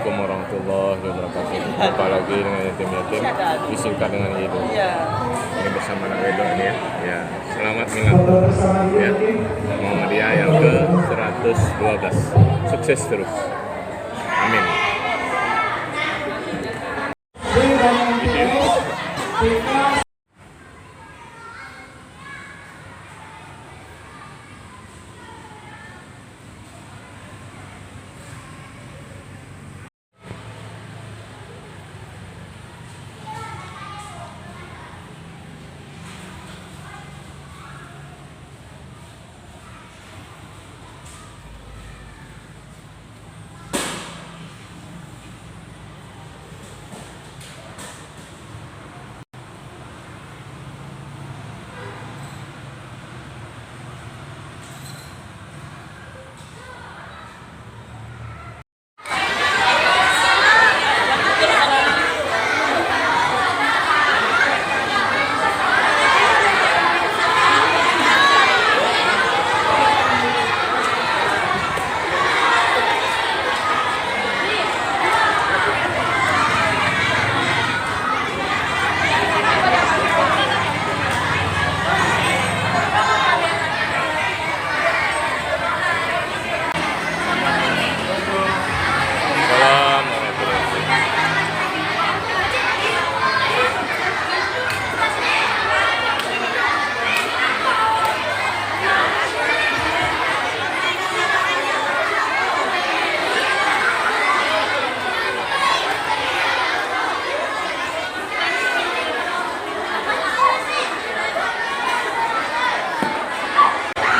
Assalamualaikum warahmatullahi wabarakatuh. Jumpa lagi dengan yatim-yatim Bisikan dengan hidup. Ini bersama anak Edo ini ya. Ya, selamat milad. Ya, Muhammadiyah yang ke 112. Sukses terus. Amin.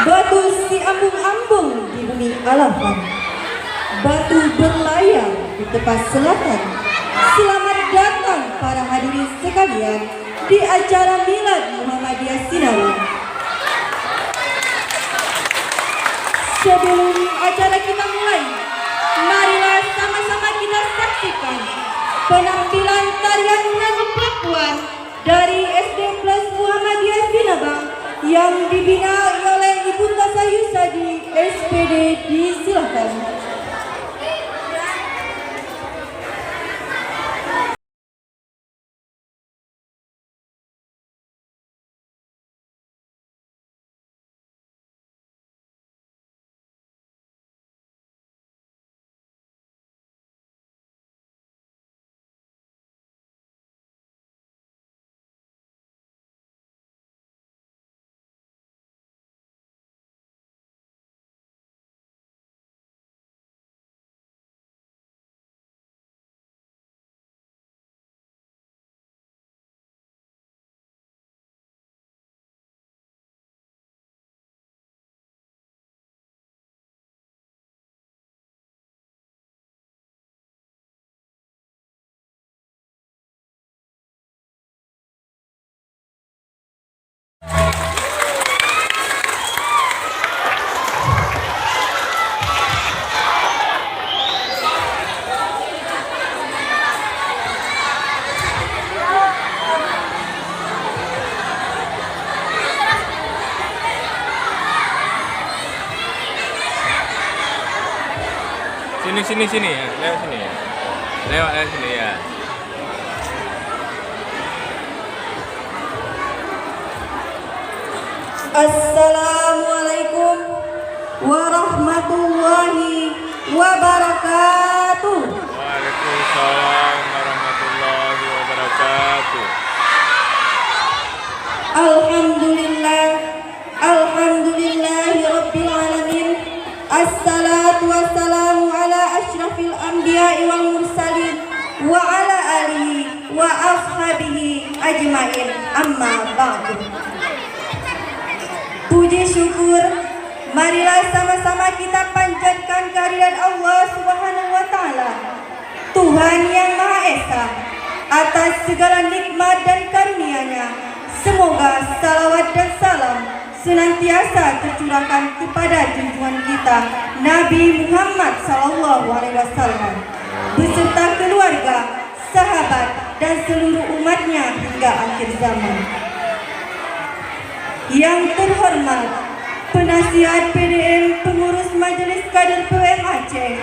Batu si ambung-ambung di bumi alapan, batu berlayar di tepas selatan. Selamat datang para hadirin sekalian di acara Milad Muhammadiyah Sinaw. Sebelum acara kita mulai, marilah sama-sama kita saksikan penampilan tarian lagu pelakuan dari SD Plus Muhammadiyah Sinabang yang dibina oleh Ibu Tasa Yusadi SPD. Disilakan. Sini ya, lewat sini ya. Lewat sini ya. Assalamualaikum warahmatullahi wabarakatuh. Waalaikumsalam warahmatullahi wabarakatuh. Alhamdulillahi rabbil alamin. Assalatu wassalamu ala asyrafil anbiya'i wal mursalin wa ala alihi wa ashabihi ajmain, amma ba'du. Puji syukur, marilah sama-sama kita panjatkan kehadirat Allah Subhanahu wa Ta'ala, Tuhan yang Maha Esa, atas segala nikmat dan karunia-Nya. Semoga salawat dan salam senantiasa tercurahkan kepada junjungan kita Nabi Muhammad SAW beserta keluarga, sahabat, dan seluruh umatnya hingga akhir zaman. Yang terhormat Penasihat PDM Pengurus Majelis Kader PWM Aceh,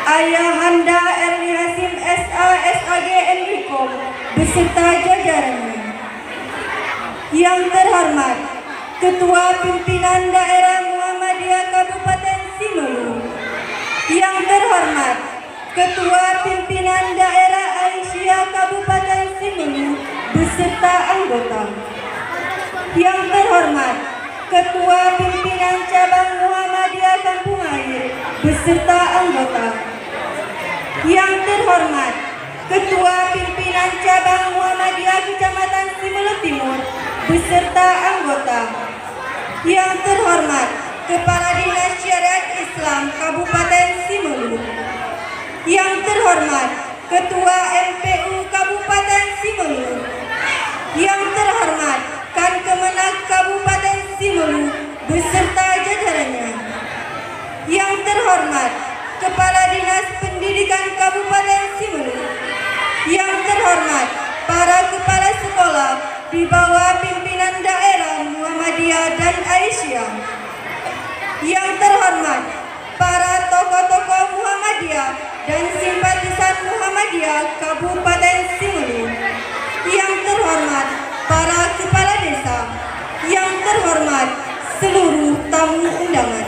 Ayahanda Erni Hasim SA SAG Enrikom beserta jajarannya. Yang terhormat Ketua Pimpinan Daerah Muhammadiyah Kabupaten Simelu. Yang terhormat Ketua Pimpinan Daerah Aisyah Kabupaten Simelu beserta anggota. Yang terhormat Ketua Pimpinan Cabang Muhammadiyah Kampung Air beserta anggota. Yang terhormat Ketua Pimpinan Cabang Muhammadiyah Kecamatan Simelu Timur beserta anggota. Yang terhormat Kepala Dinas Syariat Islam Kabupaten Simelu. Yang terhormat Ketua MPU Kabupaten Simelu. Yang terhormat Kankemenag Kabupaten Simelu beserta jajarannya. Yang terhormat Kepala Dinas Pendidikan Kabupaten Simelu. Yang terhormat para kepala sekolah di bawah pimpinan daerah Muhammadiyah dan Aisyah. Yang terhormat para tokoh-tokoh Muhammadiyah dan simpatisan Muhammadiyah Kabupaten Simelu. Yang terhormat para kepala desa. Yang terhormat seluruh tamu undangan.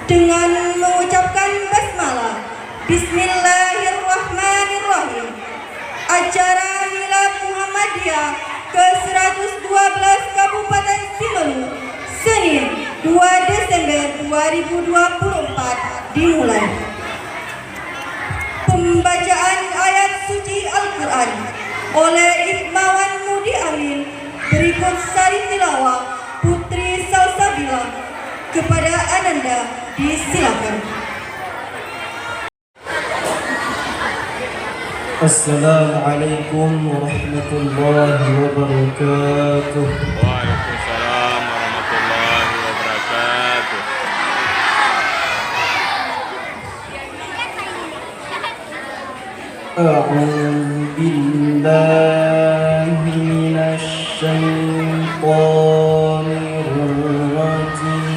Dengan mengucapkan basmalah, Bismillahirrahmanirrahim. Acara Milad Muhammadiyah ke-112 Kabupaten Simelu, Senin 2 Desember 2024 dimulai. Pembacaan ayat suci Al-Quran oleh Ikhmawan Mudi Amin. Berikut sari tilawah Putri Salsabila. Kepada Ananda disilakan. Assalamualaikum warahmatullahi wabarakatuh. Waalaikumsalam warahmatullahi wabarakatuh. A'udzu billahi minasy syaithanir rajim.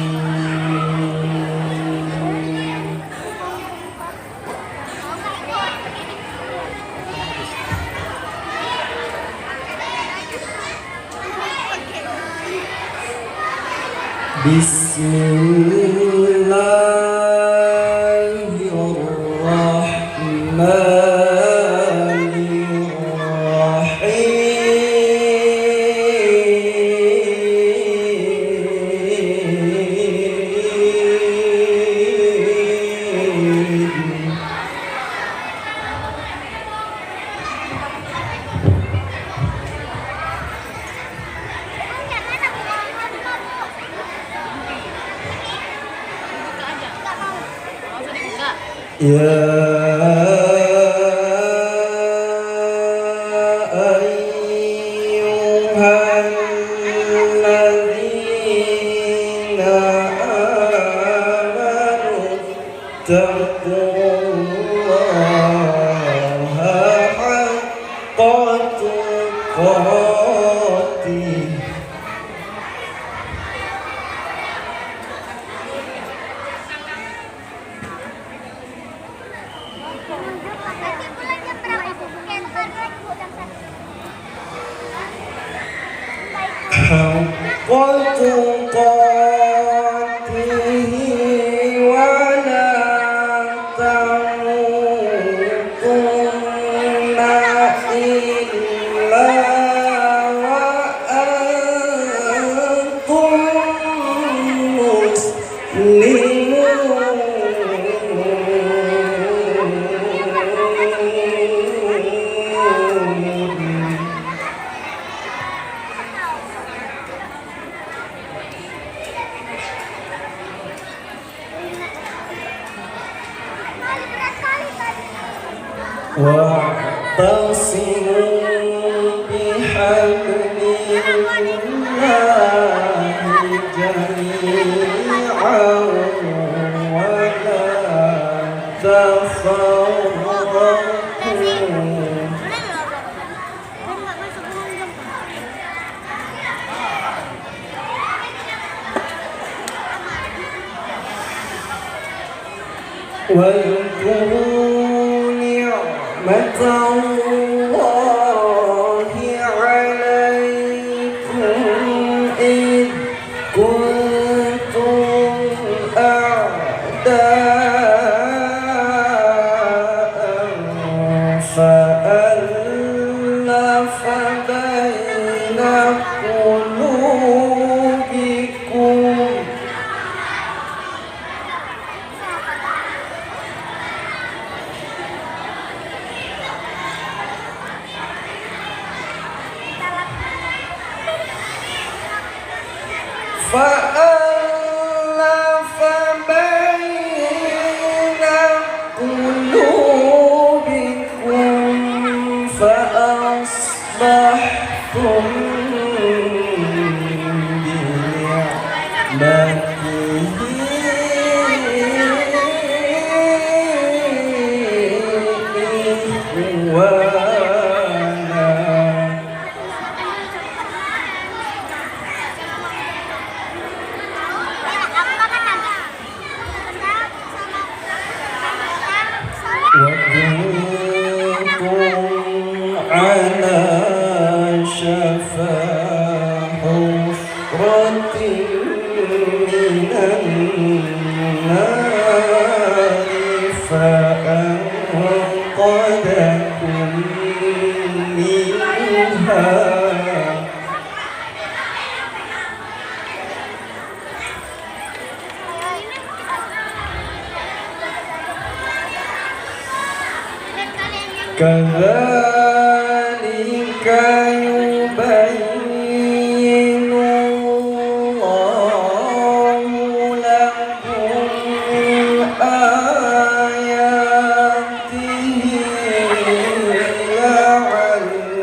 واذكروا نعمة الله عليكم إذ كنتم أعداء فألف بين قلوبكم فألف بين قلوبكم فأصبحتم بنعمته إخوانا وكنتم على شفا حفرة من النار فأنقذكم منها كذلك يبين الله لكم آياته لعلكم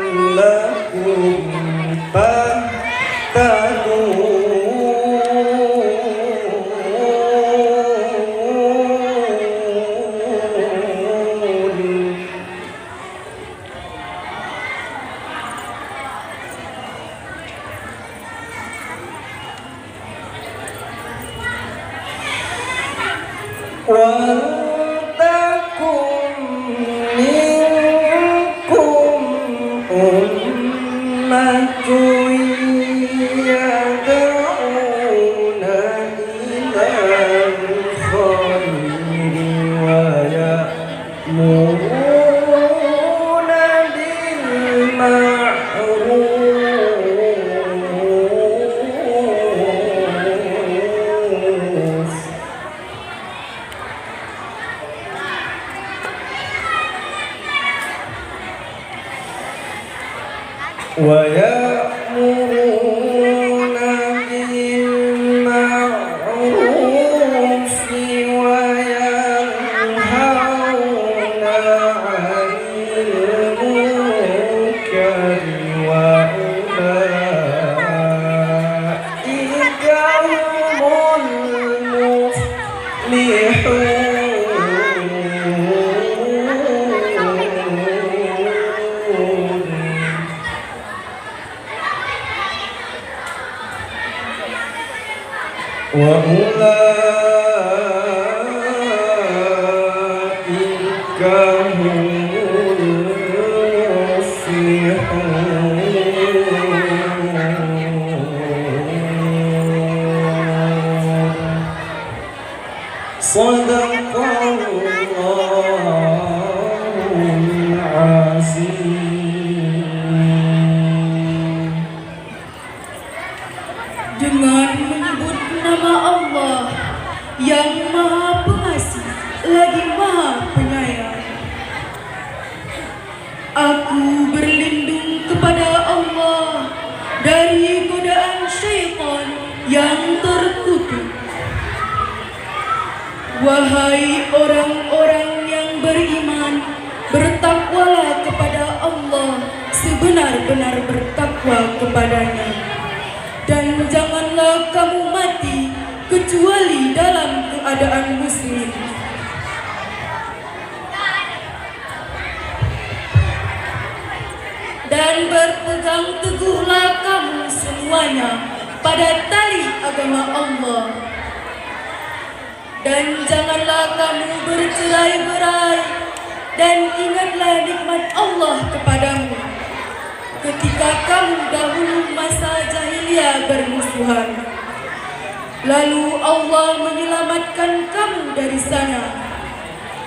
تهتدون ولتكن منكم أمة يدعون إلى الخير ويأمرون بالمعروف ويأمرون بالمعروف وينهون عن المنكر وأولئك هم المفلحون وأولئك هم المفلحون صدق الله العظيم. Dengan menyebut nama Allah yang Maha Pengasih lagi Maha Penyayang, aku berlindung kepada Allah dari godaan syaitan yang terkutuk. Wahai orang-orang yang beriman, bertakwalah kepada Allah sebenar-benar bertakwa kepadanya, dan janganlah kamu mati kecuali dalam keadaan muslim. Dan berpegang teguhlah kamu semuanya pada tali agama Allah. dan janganlah kamu bercerai-berai, dan ingatlah nikmat Allah kepadamu ketika kamu dahulu masa jahiliyah bermusuhan. Lalu Allah menyelamatkan kamu dari sana.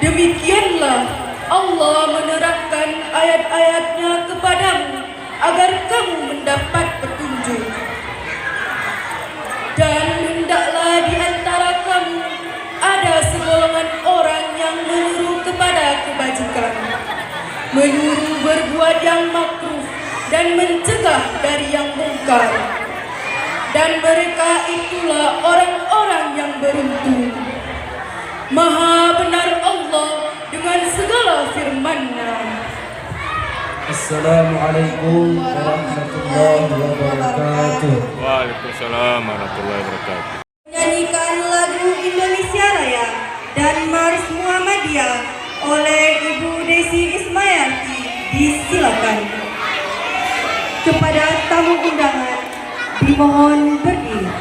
Demikianlah Allah menerangkan ayat-ayatnya kepadamu agar kamu mendapat petunjuk. Dan hendaklah di antara kamu ada segolongan orang yang menyuruh kepada kebajikan, menyuruh berbuat yang makruh dan mencegah dari yang mungkar. Dan mereka itulah orang-orang yang beruntung. Maha benar Allah dengan segala firman-Nya. Assalamualaikum warahmatullahi wabarakatuh. Waalaikumsalam warahmatullahi wabarakatuh. Menyanyikan lagu Indonesia Raya dan Mars Muhammadiyah oleh Ibu Desi Ismayati disilakan. Kepada tamu undangan dimohon berdiri.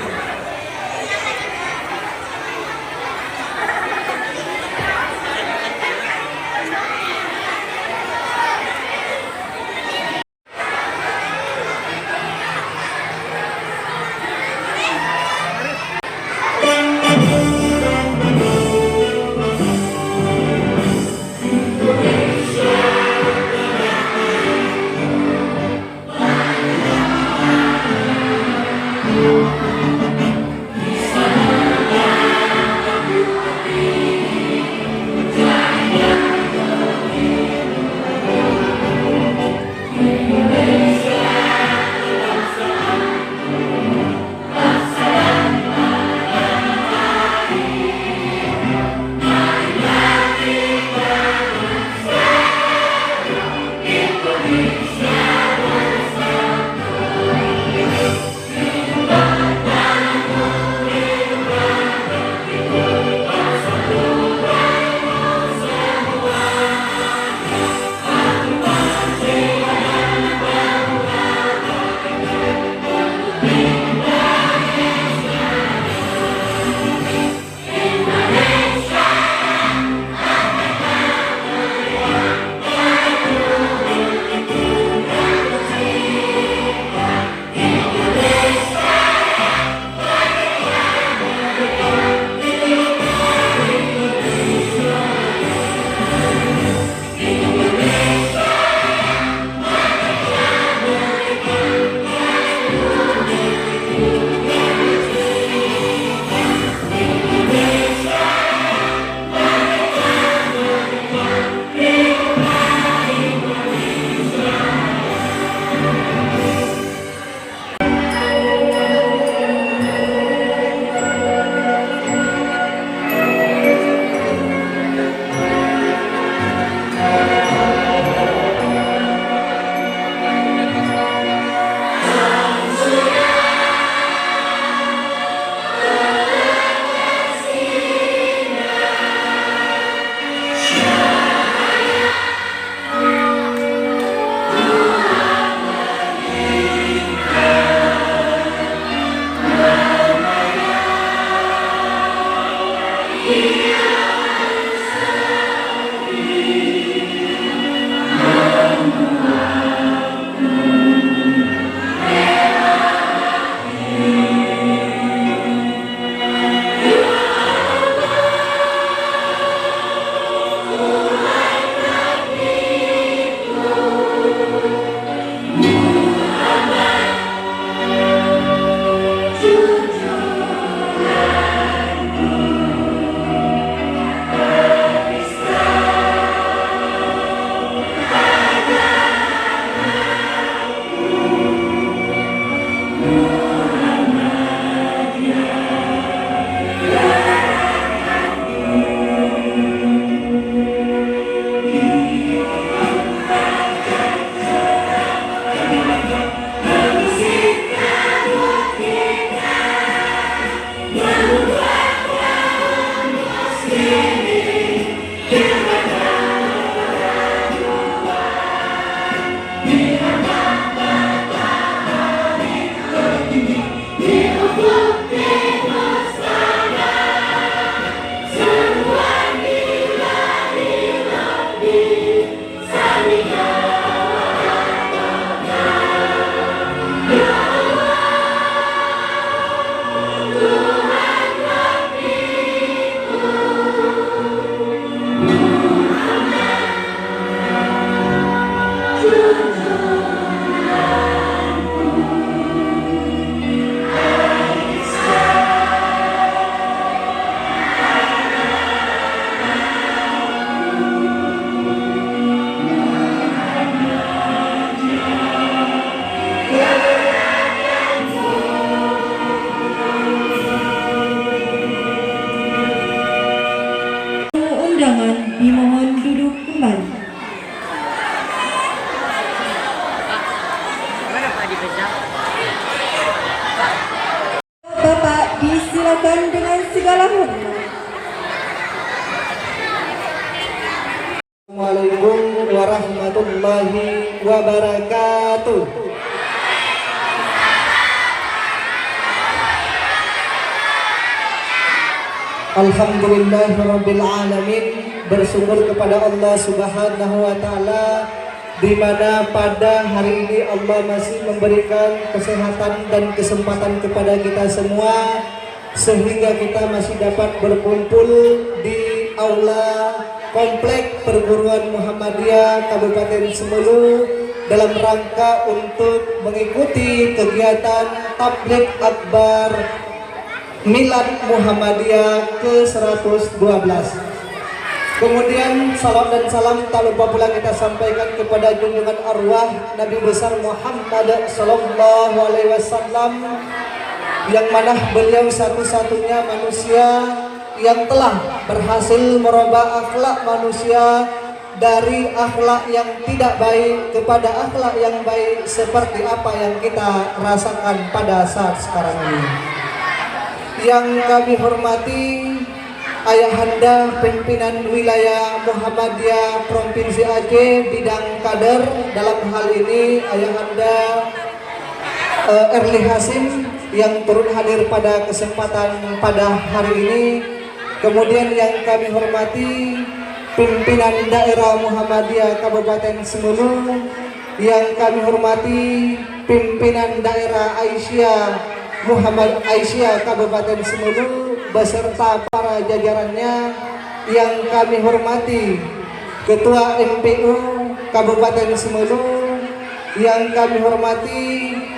dimohon duduk kembali. Bapak disilakan dengan segala hormat. Assalamualaikum warahmatullahi wabarakatuh. Alhamdulillahirabbil alamin, bersyukur kepada Allah Subhanahu wa taala di mana pada hari ini Allah masih memberikan kesehatan dan kesempatan kepada kita semua sehingga kita masih dapat berkumpul di aula Komplek Perguruan Muhammadiyah Kabupaten Semelu dalam rangka untuk mengikuti kegiatan Tabligh Akbar Milad Muhammadiyah ke-112. Kemudian salam dan salam tak lupa pula kita sampaikan kepada junjungan arwah Nabi besar Muhammad sallallahu alaihi wasallam, yang mana beliau satu-satunya manusia yang telah berhasil merubah akhlak manusia dari akhlak yang tidak baik kepada akhlak yang baik seperti apa yang kita rasakan pada saat sekarang ini. Yang kami hormati Ayahanda Pimpinan Wilayah Muhammadiyah Provinsi Aceh bidang kader, dalam hal ini Ayahanda Erli Hasim yang turut hadir pada kesempatan pada hari ini. Kemudian yang kami hormati Pimpinan Daerah Muhammadiyah Kabupaten Semelu, yang kami hormati Pimpinan Daerah Aisyah Muhammad Aisyah Kabupaten Semelu beserta para jajarannya, yang kami hormati Ketua MPU Kabupaten Semelu, yang kami hormati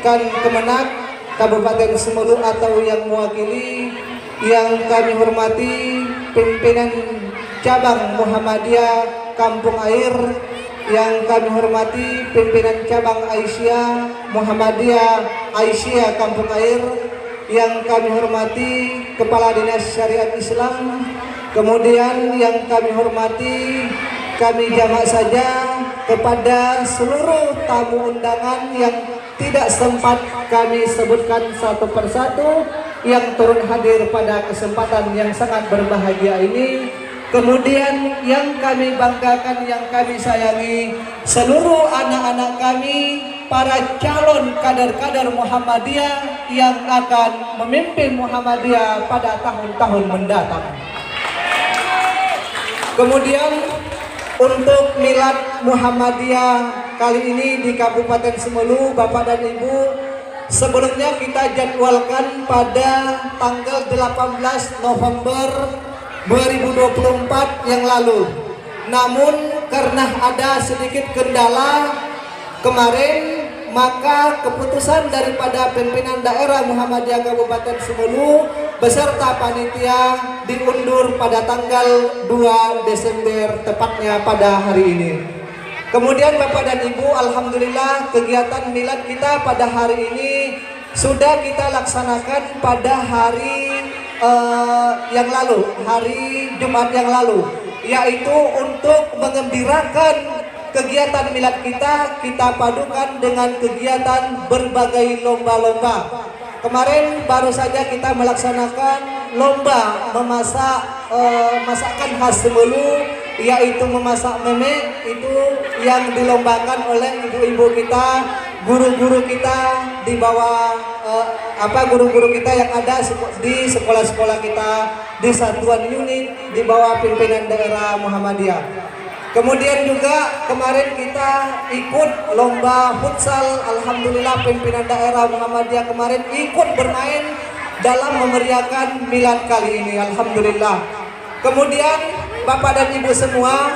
Kan Kemenak Kabupaten Semelu atau yang mewakili, yang kami hormati pimpinan cabang Muhammadiyah Kampung Air, yang kami hormati pimpinan cabang Aisyah Muhammadiyah Aisyah Kampung Air, yang kami hormati Kepala Dinas Syariat Islam, kemudian yang kami hormati kami jamak saja kepada seluruh tamu undangan yang tidak sempat kami sebutkan satu persatu yang turut hadir pada kesempatan yang sangat berbahagia ini. Kemudian yang kami banggakan, yang kami sayangi seluruh anak-anak kami, para calon kader-kader Muhammadiyah yang akan memimpin Muhammadiyah pada tahun-tahun mendatang. Kemudian untuk Milad Muhammadiyah kali ini di Kabupaten Semelu, Bapak dan Ibu, sebelumnya kita jadwalkan pada tanggal 18 November 2024 yang lalu. Namun karena ada sedikit kendala kemarin, maka keputusan daripada pimpinan daerah Muhammadiyah Kabupaten Semelu beserta panitia diundur pada tanggal 2 Desember tepatnya pada hari ini. Kemudian Bapak dan Ibu, alhamdulillah kegiatan milad kita pada hari ini sudah kita laksanakan pada hari yang lalu, hari Jumat yang lalu, yaitu untuk mengembirakan kegiatan milad kita padukan dengan kegiatan berbagai lomba-lomba. Kemarin baru saja kita melaksanakan lomba memasak masakan khas Semelu, yaitu memasak meme, itu yang dilombakan oleh ibu-ibu kita, guru-guru kita di bawah guru-guru kita yang ada di sekolah-sekolah kita di satuan unit di bawah pimpinan daerah Muhammadiyah. Kemudian juga kemarin kita ikut lomba futsal. Alhamdulillah pimpinan daerah Muhammadiyah kemarin ikut bermain dalam memeriahkan milad kali ini. Alhamdulillah. Kemudian Bapak dan Ibu semua,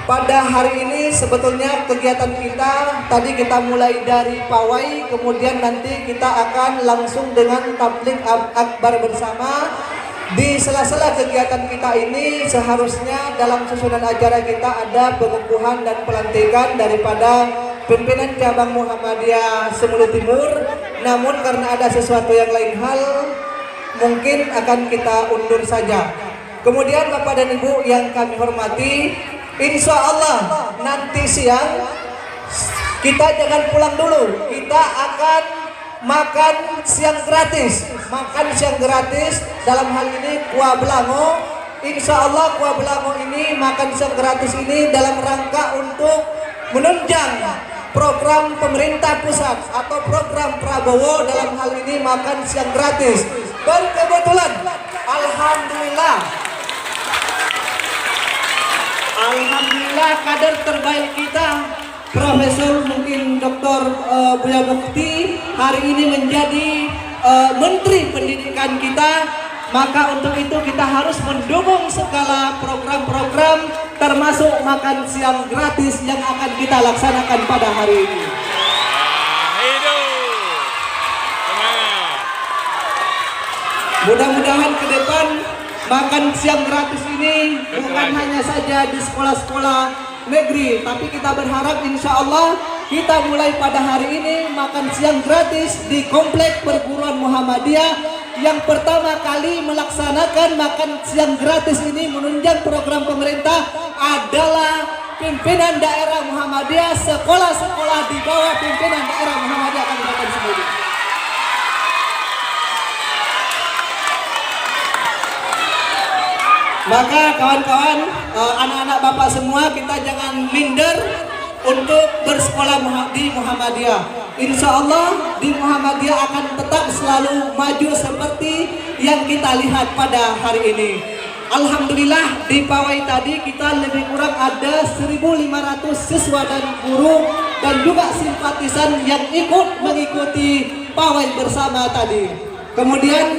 pada hari ini sebetulnya kegiatan kita tadi kita mulai dari pawai, kemudian nanti kita akan langsung dengan tabligh akbar bersama. Di sela-sela kegiatan kita ini seharusnya dalam susunan acara kita ada pengukuhan dan pelantikan daripada pimpinan cabang Muhammadiyah Semelu Timur. Namun karena ada sesuatu yang lain hal, mungkin akan kita undur saja. Kemudian Bapak dan Ibu yang kami hormati, insya Allah nanti siang kita jangan pulang dulu, kita akan makan siang gratis. Makan siang gratis dalam hal ini kuah belango. Insya Allah kuah belango ini, makan siang gratis ini dalam rangka untuk menunjang program pemerintah pusat atau program Prabowo dalam hal ini makan siang gratis. Berkebetulan, Alhamdulillah kader terbaik kita, Profesor mungkin Dr. Buya Mufti hari ini menjadi Menteri Pendidikan kita. Maka untuk itu kita harus mendukung segala program-program termasuk makan siang gratis yang akan kita laksanakan pada hari ini. Mudah-mudahan ke depan makan siang gratis ini bukan hanya saja di sekolah-sekolah negeri, tapi kita berharap insya Allah kita mulai pada hari ini makan siang gratis di Komplek Perguruan Muhammadiyah yang pertama kali melaksanakan makan siang gratis ini menunjang program pemerintah adalah pimpinan daerah Muhammadiyah, sekolah-sekolah di bawah pimpinan daerah Muhammadiyah Kabupaten Semudi. Maka kawan-kawan, anak-anak Bapak semua, kita jangan minder untuk bersekolah di Muhammadiyah. Insya Allah di Muhammadiyah akan tetap selalu maju seperti yang kita lihat pada hari ini. Alhamdulillah di pawai tadi kita lebih kurang ada 1.500 siswa dan guru dan juga simpatisan yang ikut mengikuti pawai bersama tadi. Kemudian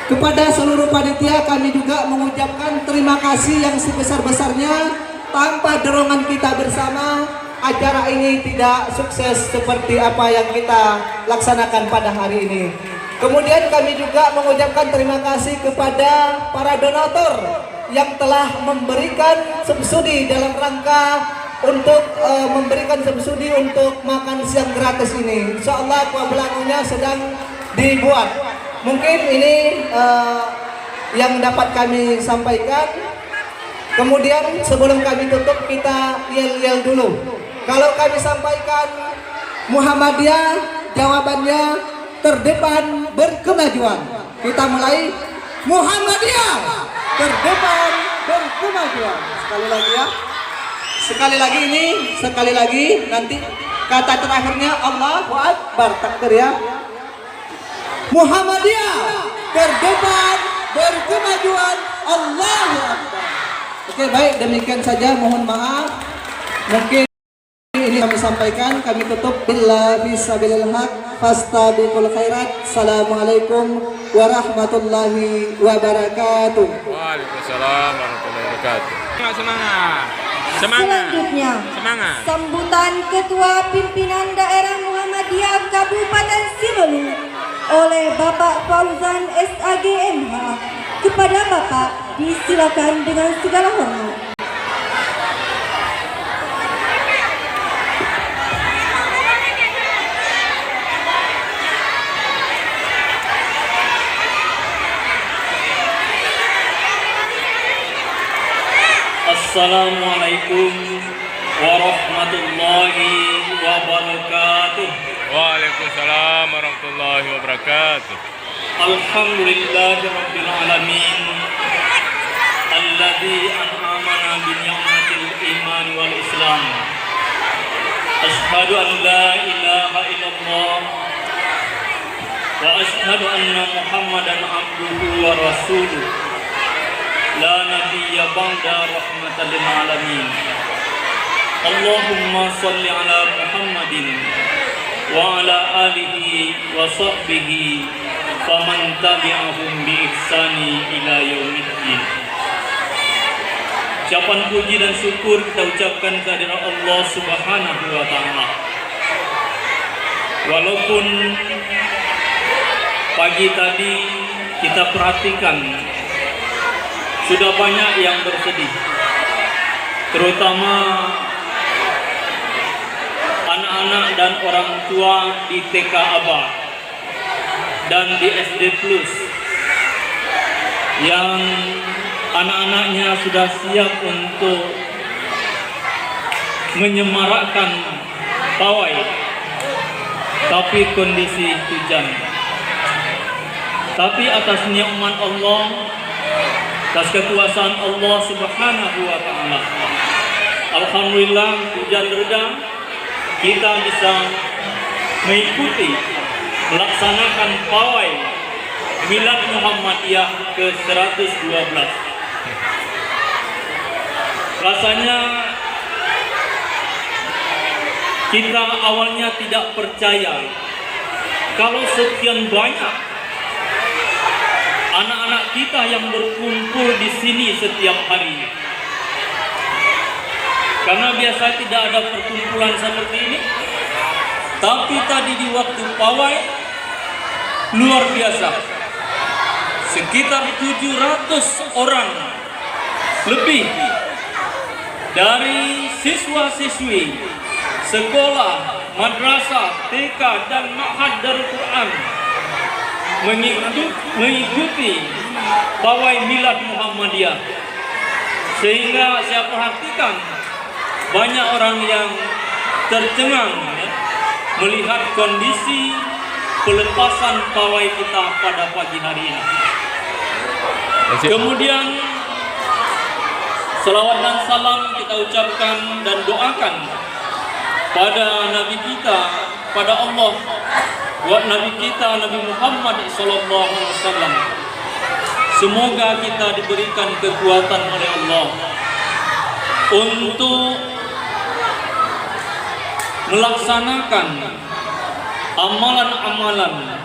kepada seluruh panitia kami juga mengucapkan terima kasih yang sebesar-besarnya. Tanpa dorongan kita bersama, acara ini tidak sukses seperti apa yang kita laksanakan pada hari ini. Kemudian kami juga mengucapkan terima kasih kepada para donatur yang telah memberikan subsidi dalam rangka untuk memberikan subsidi untuk makan siang gratis ini. Insya Allah kuah belangonya sedang dibuat. Mungkin ini yang dapat kami sampaikan. Kemudian sebelum kami tutup kita yel-yel dulu. Kalau kami sampaikan Muhammadiyah, jawabannya terdepan berkemajuan. Kita mulai Muhammadiyah terdepan berkemajuan. Sekali lagi ya. Sekali lagi nanti kata terakhirnya Allahu Akbar, takbir ya. Muhammadiyah terdepan berkemajuan, Allahu Akbar. Oke, baik, demikian saja, mohon maaf. Mungkin ini kami sampaikan, kami tutup billah fisabilil haq fastabiqul khairat. Assalamualaikum warahmatullahi wabarakatuh. Waalaikumsalam warahmatullahi wabarakatuh. Semangat. Selanjutnya, sambutan Ketua Pimpinan Daerah Muhammadiyah Kabupaten Sibolga oleh Bapak Fauzan SAG MH. Kepada Bapak disilakan dengan segala hormat. Assalamualaikum warahmatullahi wabarakatuh. Waalaikumsalam warahmatullahi wabarakatuh. Alhamdulillahirabbil alamin alladzi an'amana bi ni'matil iman wal islam. Asyhadu an la ilaha illallah wa asyhadu anna Muhammadan abduhu wa rasuluh. La nabiyya ba'da rahmatan lil alamin. Allahumma shalli ala Muhammadin wa ala alihi wa sahbihi faman tabi'ahum bi ihsani ila yaumiddin. Ucapan puji dan syukur kita ucapkan kehadirat Allah Subhanahu wa taala. Walaupun pagi tadi kita perhatikan sudah banyak yang bersedih, terutama anak-anak dan orang tua di TK Aba dan di SD Plus yang anak-anaknya sudah siap untuk menyemarakkan pawai, tapi kondisi hujan. Tapi atas nikmat Allah, atas kekuasaan Allah Subhanahu wa Ta'ala, alhamdulillah hujan reda, kita bisa mengikuti melaksanakan pawai Milad Muhammadiyah ke-112. Rasanya kita awalnya tidak percaya kalau sekian banyak anak-anak kita yang berkumpul di sini setiap hari. Karena biasa tidak ada perkumpulan seperti ini. Tapi tadi di waktu pawai luar biasa. Sekitar 700 orang lebih dari siswa-siswi sekolah, madrasah, TK dan Ma'had Darul Quran mengikuti pawai Milad Muhammadiyah. Sehingga saya perhatikan banyak orang yang tercengang melihat kondisi pelepasan pawai kita pada pagi hari ini. Kemudian selawat dan salam kita ucapkan dan doakan pada Nabi kita, pada Allah, buat Nabi kita Nabi Muhammad SAW. Semoga kita diberikan kekuatan oleh Allah untuk melaksanakan amalan-amalan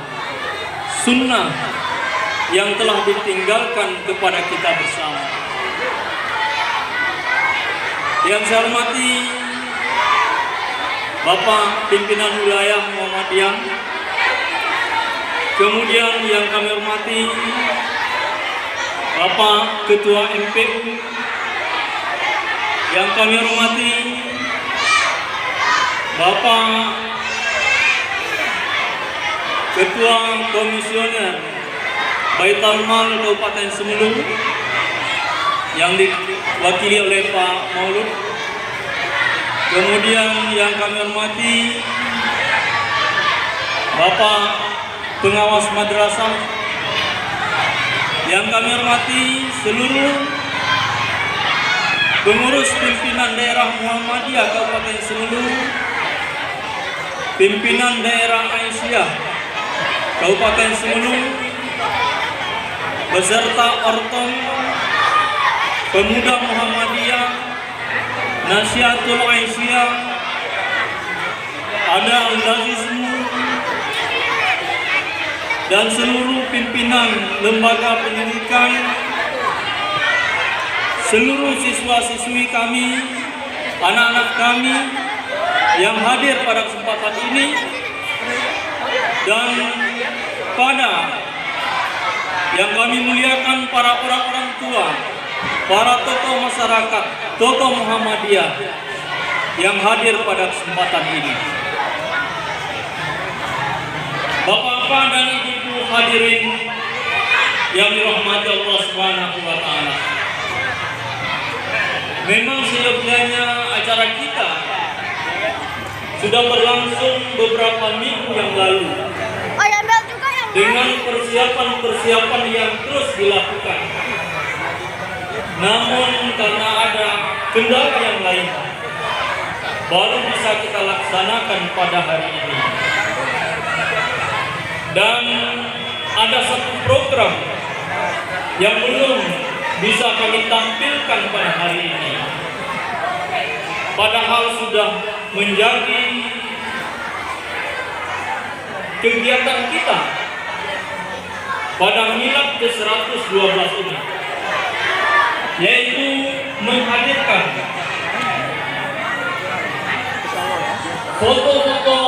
sunnah yang telah ditinggalkan kepada kita bersama. Yang saya hormati Bapak Pimpinan Wilayah Muhammadiyah, kemudian yang kami hormati Bapak Ketua MPU, yang kami hormati Bapak Ketua Komisioner Baitul Mal Kabupaten Semelu yang diwakili oleh Pak Maulud. Kemudian yang kami hormati Bapak Pengawas Madrasah, yang kami hormati seluruh pengurus pimpinan daerah Muhammadiyah Kabupaten Semelu, pimpinan daerah Aisyah Kabupaten Semelu, beserta Ortom, Pemuda Muhammadiyah, Nasihatul Aisyah, ada Al-Lazizmu, dan seluruh pimpinan lembaga pendidikan, seluruh siswa-siswi kami, anak-anak kami yang hadir pada kesempatan ini, dan pada yang kami muliakan para orang-orang tua, para tokoh masyarakat, tokoh Muhammadiyah yang hadir pada kesempatan ini. Bapak-bapak dan ibu-ibu hadirin yang dirahmati Allah Subhanahu wa Ta'ala. Memang seyogyanya acara kita sudah berlangsung beberapa minggu yang lalu dengan persiapan-persiapan yang terus dilakukan. Namun karena ada kendala yang lain, baru bisa kita laksanakan pada hari ini. Dan ada satu program yang belum bisa kami tampilkan pada hari ini, padahal sudah menjadi kegiatan kita pada Milad ke-112 ini, yaitu menghadirkan foto-foto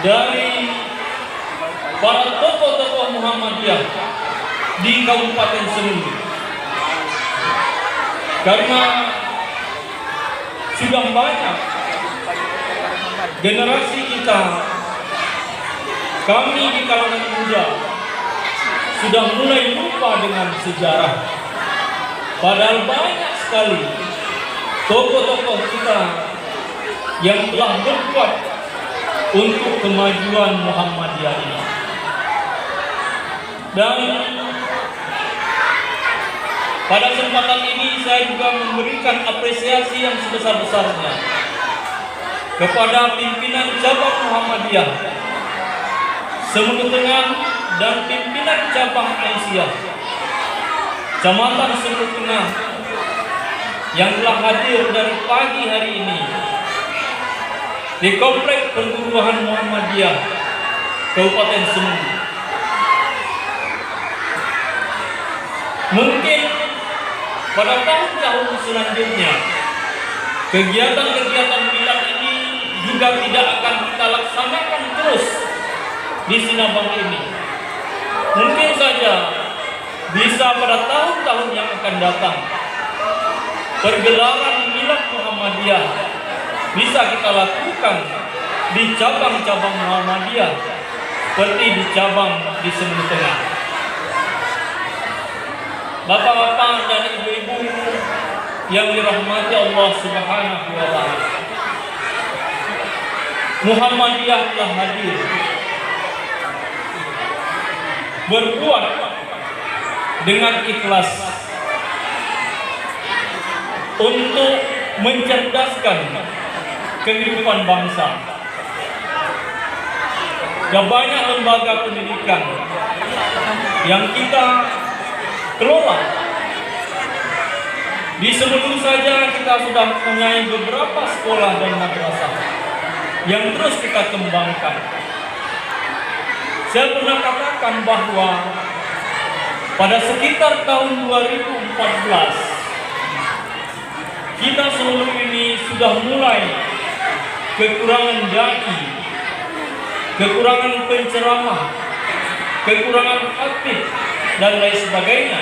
dari para tokoh-tokoh Muhammadiyah di Kabupaten Semelu. Karena sudah banyak generasi kita, kami di kalangan muda sudah mulai lupa dengan sejarah. Padahal banyak sekali tokoh-tokoh kita yang telah berbuat untuk kemajuan Muhammadiyah ini. Dan pada kesempatan ini saya juga memberikan apresiasi yang sebesar-besarnya kepada pimpinan cabang Muhammadiyah Semeru Tengah dan pimpinan cabang Aisyah Kecamatan Semeru Tengah yang telah hadir dari pagi hari ini di Komplek Perguruan Muhammadiyah Kabupaten Semeru. Mungkin pada tahun-tahun selanjutnya kegiatan-kegiatan milad ini juga tidak akan kita laksanakan terus di Sinabang ini. Mungkin saja bisa pada tahun-tahun yang akan datang pergelaran milad Muhammadiyah bisa kita lakukan di cabang-cabang Muhammadiyah seperti di cabang di Semeru Tengah. Bapak-bapak dan ibu-ibu yang dirahmati Allah Subhanahu wa taala, Muhammadiyah telah hadir berbuat dengan ikhlas untuk mencerdaskan kehidupan bangsa. Dan banyak lembaga pendidikan yang kita kelola. Di Semeru saja kita sudah mempunyai beberapa sekolah dan madrasah yang terus kita kembangkan. Saya pernah katakan bahwa pada sekitar tahun 2014 kita seluruh ini sudah mulai kekurangan dai, kekurangan penceramah, kekurangan khatib dan lain sebagainya.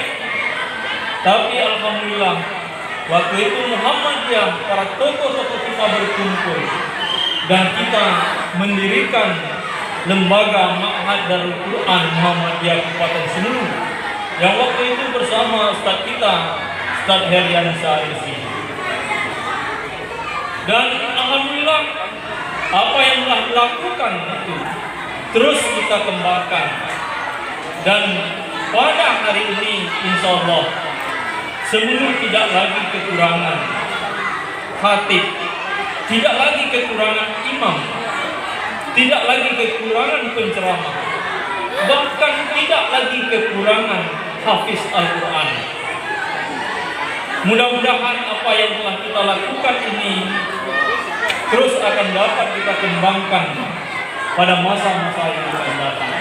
Tapi alhamdulillah waktu itu Muhammadiyah, para tokoh-tokoh kita berkumpul dan kita mendirikan lembaga Ma'had Darul Quran Muhammadiyah Kabupaten Semeru yang waktu itu bersama Ustaz kita, Ustaz Herian Sarisi. Dan alhamdulillah apa yang telah dilakukan itu terus kita kembangkan. Dan pada hari ini insya Allah Semeru tidak lagi kekurangan khatib, tidak lagi kekurangan imam, tidak lagi kekurangan penceramah, bahkan tidak lagi kekurangan hafiz Al-Quran. Mudah-mudahan apa yang telah kita lakukan ini terus akan dapat kita kembangkan pada masa-masa yang akan datang.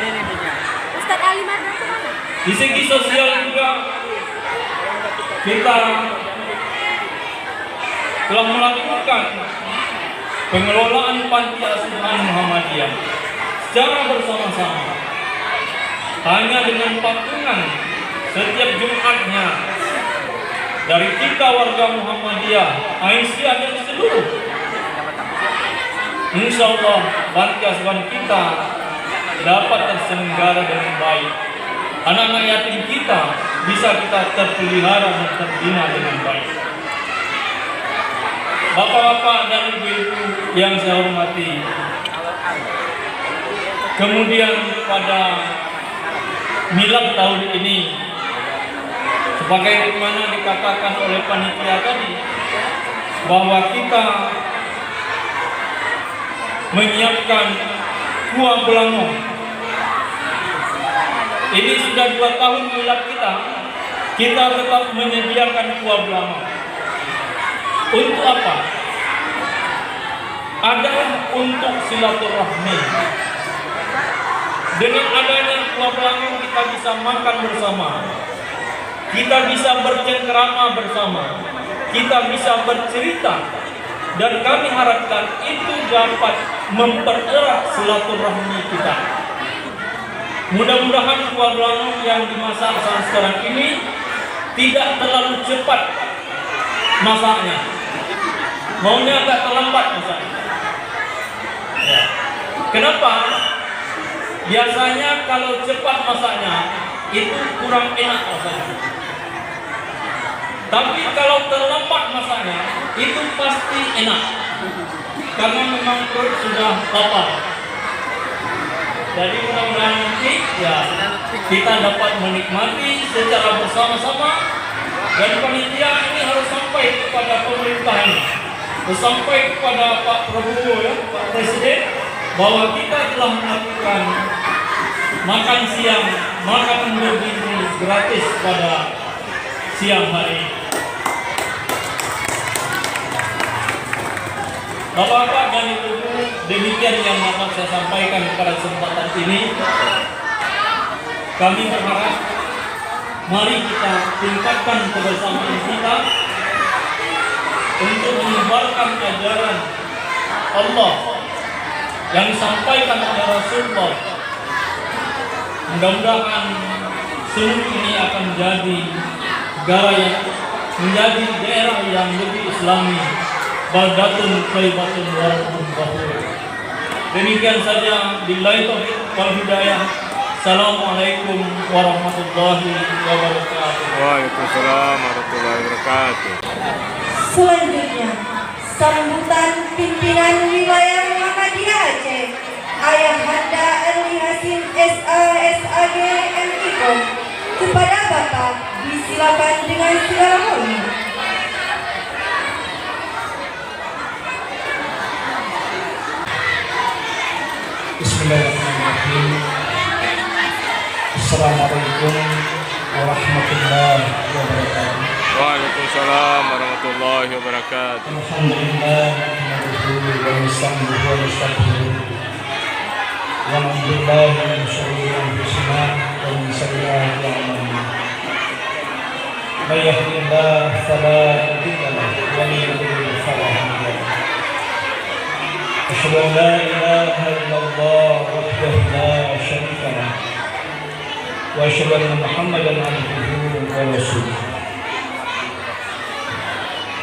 Di segi sosial juga kita telah melakukan pengelolaan panti asuhan Muhammadiyah secara bersama-sama, hanya dengan patungan setiap Jumatnya dari kita warga Muhammadiyah, Aisyah dan seluruh. Insya Allah panti asuhan kita dapat terselenggara dengan baik. Anak-anak yatim kita bisa kita terpelihara dan terbina dengan baik. Bapak-bapak dan ibu-ibu yang saya hormati, kemudian pada milad tahun ini, sebagaimana dikatakan oleh panitia tadi, bahwa kita menyiapkan kuah belangong. Ini sudah 2 tahun milad kita tetap menyediakan kuah belangong. Untuk apa? Adalah untuk silaturahmi. Dengan adanya kuah belangong kita bisa makan bersama, kita bisa bercengkerama bersama, kita bisa bercerita, dan kami harapkan itu dapat mempererat silaturahmi kita. Mudah-mudahan kuah belangong yang dimasak saat sekarang ini tidak terlalu cepat masaknya, maunya agak terlambat masaknya. Ya. Kenapa? Biasanya kalau cepat masaknya itu kurang enak rasanya. Tapi kalau terlambat masanya, itu pasti enak. Karena memang perut sudah lapar. Jadi mudah-mudahan nanti ya kita dapat menikmati secara bersama-sama, dan panitia ini harus sampai kepada pemerintahan, sampai kepada Pak Prabowo ya, Pak Presiden, bahwa kita telah melakukan makan siang, makanan bergizi gratis pada siang hari ini. Bapak-bapak dan ibu-ibu, demikian yang dapat saya sampaikan pada kesempatan ini. Kami berharap mari kita tingkatkan kebersamaan kita untuk menyebarkan ajaran Allah yang disampaikan oleh Rasulullah. Mudah-mudahan seluruh ini akan menjadi negara yang menjadi daerah yang lebih Islami. Baldatun thayyibatun wa rabbun ghafur. Demikian saja, billahi taufiq wal hidayah. Assalamualaikum warahmatullahi wabarakatuh. Waalaikumsalam warahmatullahi wabarakatuh. Selanjutnya, sambutan pimpinan wilayah Muhammadiyah Aceh, Ayahanda Erli Hasim SAG MIKOM, kepada Bapak disilakan dengan segala hormat. Bismillahirrahmanirrahim. Assalamualaikum warahmatullahi wabarakatuh. Waalaikumsalam warahmatullahi wabarakatuh. Alhamdulillah, nahmaduhu wa nasta'inuhu wa nastaghfiruh. Wa na'udzu billahi min syururi anfusina wa min sayyi'ati a'malina. May yahdihillahu fala mudilla lahu wa man yudlil fala hadiya lahu. Asyhadu an la ilaha illallah wahdahu la syarika lahu wa asyhadu anna Muhammadan abduhu wa rasuluh.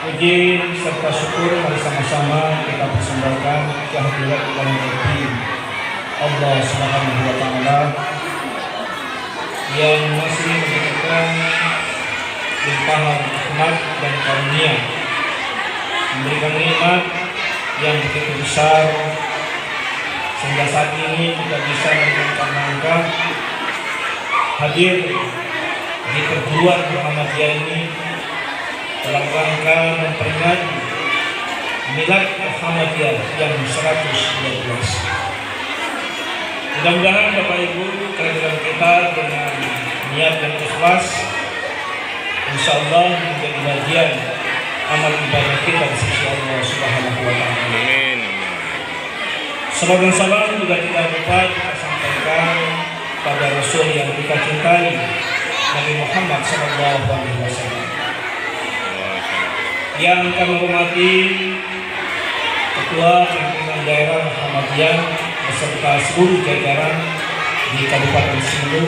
Puji serta syukur mari sama-sama kita persembahkan kehadirat Tuhan Allah Subhanahu wa taala yang masih memberikan limpahan rahmat dan karunia, memberikan nikmat yang begitu besar sehingga saat ini kita bisa menurunkan langkah hadir di perguruan Muhammadiyah ini dalam rangka memperingati Milad Muhammadiyah yang 112. Mudah-mudahan Bapak Ibu kehadiran kita dengan niat yang ikhlas, insya Allah menjadi bagian amal ibadah kita di sisi Allah Subhanahu wa taala. Amin. Salawat dan salam juga tidak lupa kita sampaikan pada Rasul yang kita cintai, Nabi Muhammad sallallahu alaihi wasallam. Yang kami hormati Ketua Pimpinan Daerah Muhammadiyah beserta seluruh jajaran di Kabupaten Sulu.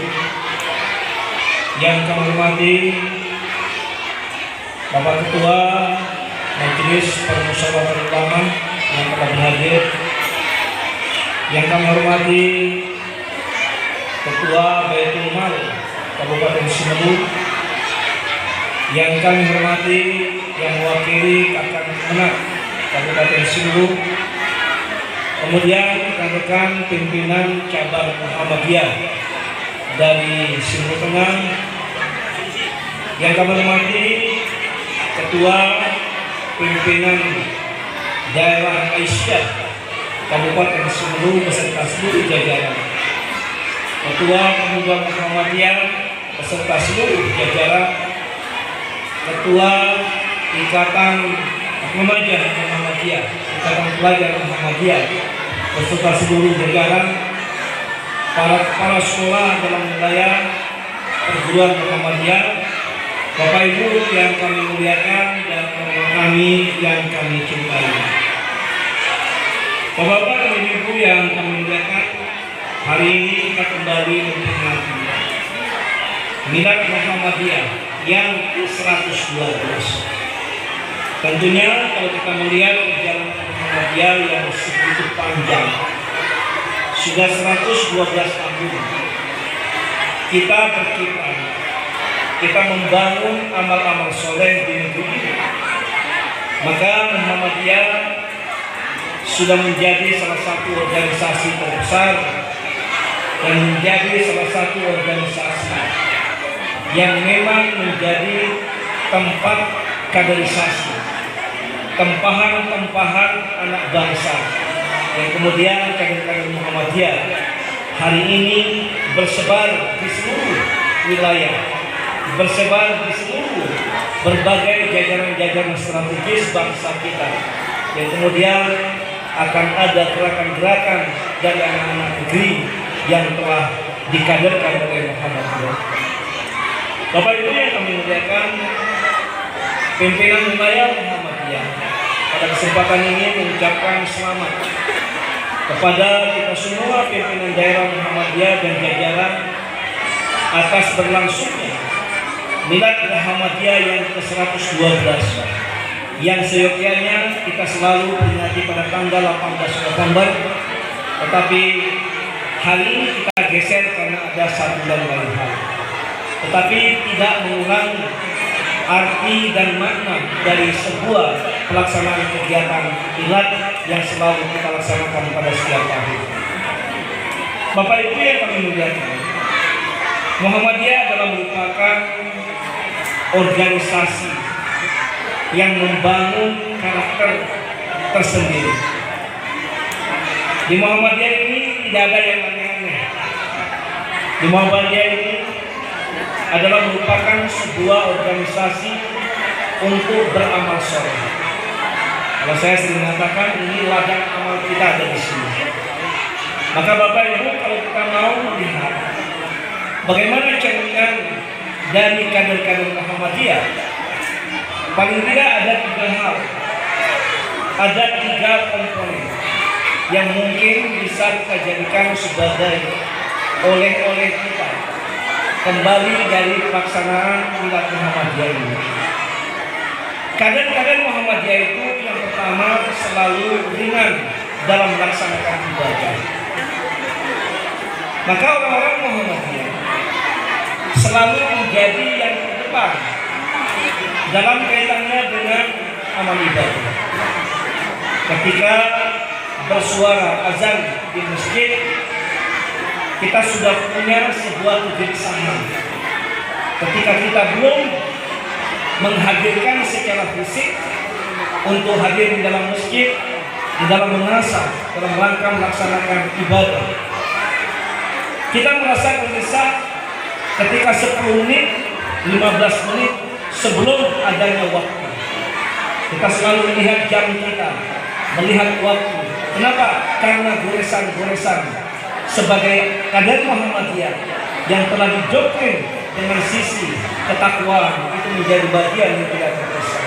Yang kami hormati Bapak Ketua Majelis Permusyawaratan Ulama yang telah berhadir. Yang kami hormati Ketua Baitul Mal Kabupaten Sulu. Yang kami hormati yang mewakili Kakak Kemenak Kabupaten Sulu. Kemudian rekan-rekan pimpinan cabang Muhammadiyah dari Sulu Tengah. Yang kami hormati Ketua Pimpinan Daerah Aisyah Kabupaten Sulu beserta seluruh jajaran, Ketua Pemuda Muhammadiyah beserta seluruh jajaran, Ketua Ikatan Remaja Muhammadiyah, Ikatan Pelajar Muhammadiyah beserta seluruh jajaran, para kepala sekolah dalam wilayah perguruan Muhammadiyah, Bapak Ibu yang kami muliakan dan teman kami yang kami cintai. Bapak-bapak dan ibu yang kami muliakan, hari ini kita kembali memperingati Milad Muhammadiyah yang ke-112. Tentunya kalau kita melihat perjalanan Muhammadiyah yang segitu panjang, sudah 112 tahun kita berkiprah kita membangun amal-amal soleh di negeri ini. Maka Muhammadiyah sudah menjadi salah satu organisasi terbesar dan menjadi salah satu organisasi yang memang menjadi tempat kaderisasi, tempahan-tempahan anak bangsa yang kemudian kader-kader Muhammadiyah hari ini bersebar di seluruh wilayah, bersebar di seluruh berbagai jajaran-jajaran strategis bangsa kita, yang kemudian akan ada gerakan-gerakan dari anak-anak negeri yang telah dikaderkan oleh Muhammadiyah. Bapak Ibu yang kami muliakan, pimpinan wilayah Muhammadiyah pada kesempatan ini mengucapkan selamat kepada kita semua pimpinan daerah Muhammadiyah dan jajaran atas berlangsungnya Milad Muhammadiyah yang ke-112 yang seyogyanya kita selalu peringati pada tanggal 18 November, tetapi hari ini kita geser karena ada satu dan lain hal, tetapi tidak mengurangi arti dan makna dari sebuah pelaksanaan kegiatan Milad yang selalu kita laksanakan pada setiap tahun. Bapak Ibu yang kami muliakan, Muhammadiyah adalah merupakan organisasi yang membangun karakter tersendiri. Di Muhammadiyah ini tidak ada yang aneh-aneh. Di Muhammadiyah ini adalah merupakan sebuah organisasi untuk beramal soleh. Kalau saya sering mengatakan ini ladang amal kita ada di sini. Maka Bapak Ibu, kalau kita mau melihat bagaimana cerminan dari kader-kader Muhammadiyah, paling tidak ada 3 hal, ada 3 komponen yang mungkin bisa kita jadikan sebagai oleh-oleh kita kembali dari pelaksanaan Milad Muhammadiyah ini. Kader-kader Muhammadiyah itu yang pertama selalu ringan dalam melaksanakan ibadah. Maka orang-orang Muhammadiyah selalu menjadi yang terdepan dalam kaitannya dengan amal ibadah. Ketika bersuara azan di masjid, kita sudah punya sebuah kegelisahan. Ketika kita belum menghadirkan secara fisik untuk hadir di dalam masjid, di dalam menasah, dalam rangka melaksanakan ibadah, kita merasa gelisah ketika 10 menit, 15 menit sebelum adanya waktu. Kita selalu melihat jam kita, melihat waktu. Kenapa? Karena goresan-goresan sebagai kader Muhammadiyah yang telah didoktrin dengan sisi ketakwaan itu menjadi bagian yang tidak terpisah.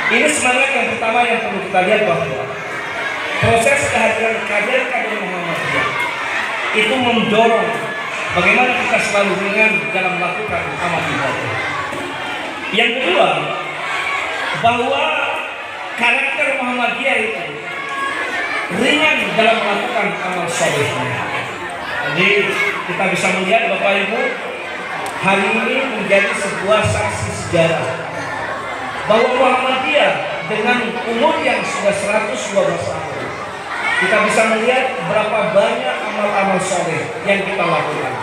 Ini semangat yang pertama yang perlu kita lihat, bahwa proses kehadiran kader-kader Muhammadiyah itu mendorong bagaimana kita selalu ringan dalam melakukan amal ibadah. Yang kedua, bahwa karakter Muhammadiyah itu ringan dalam melakukan amal soleh. Jadi kita bisa melihat Bapak Ibu, hari ini menjadi sebuah saksi sejarah bahwa Muhammadiyah dengan umur yang sudah 112 tahun, kita bisa melihat berapa banyak amal-amal soleh yang kita lakukan.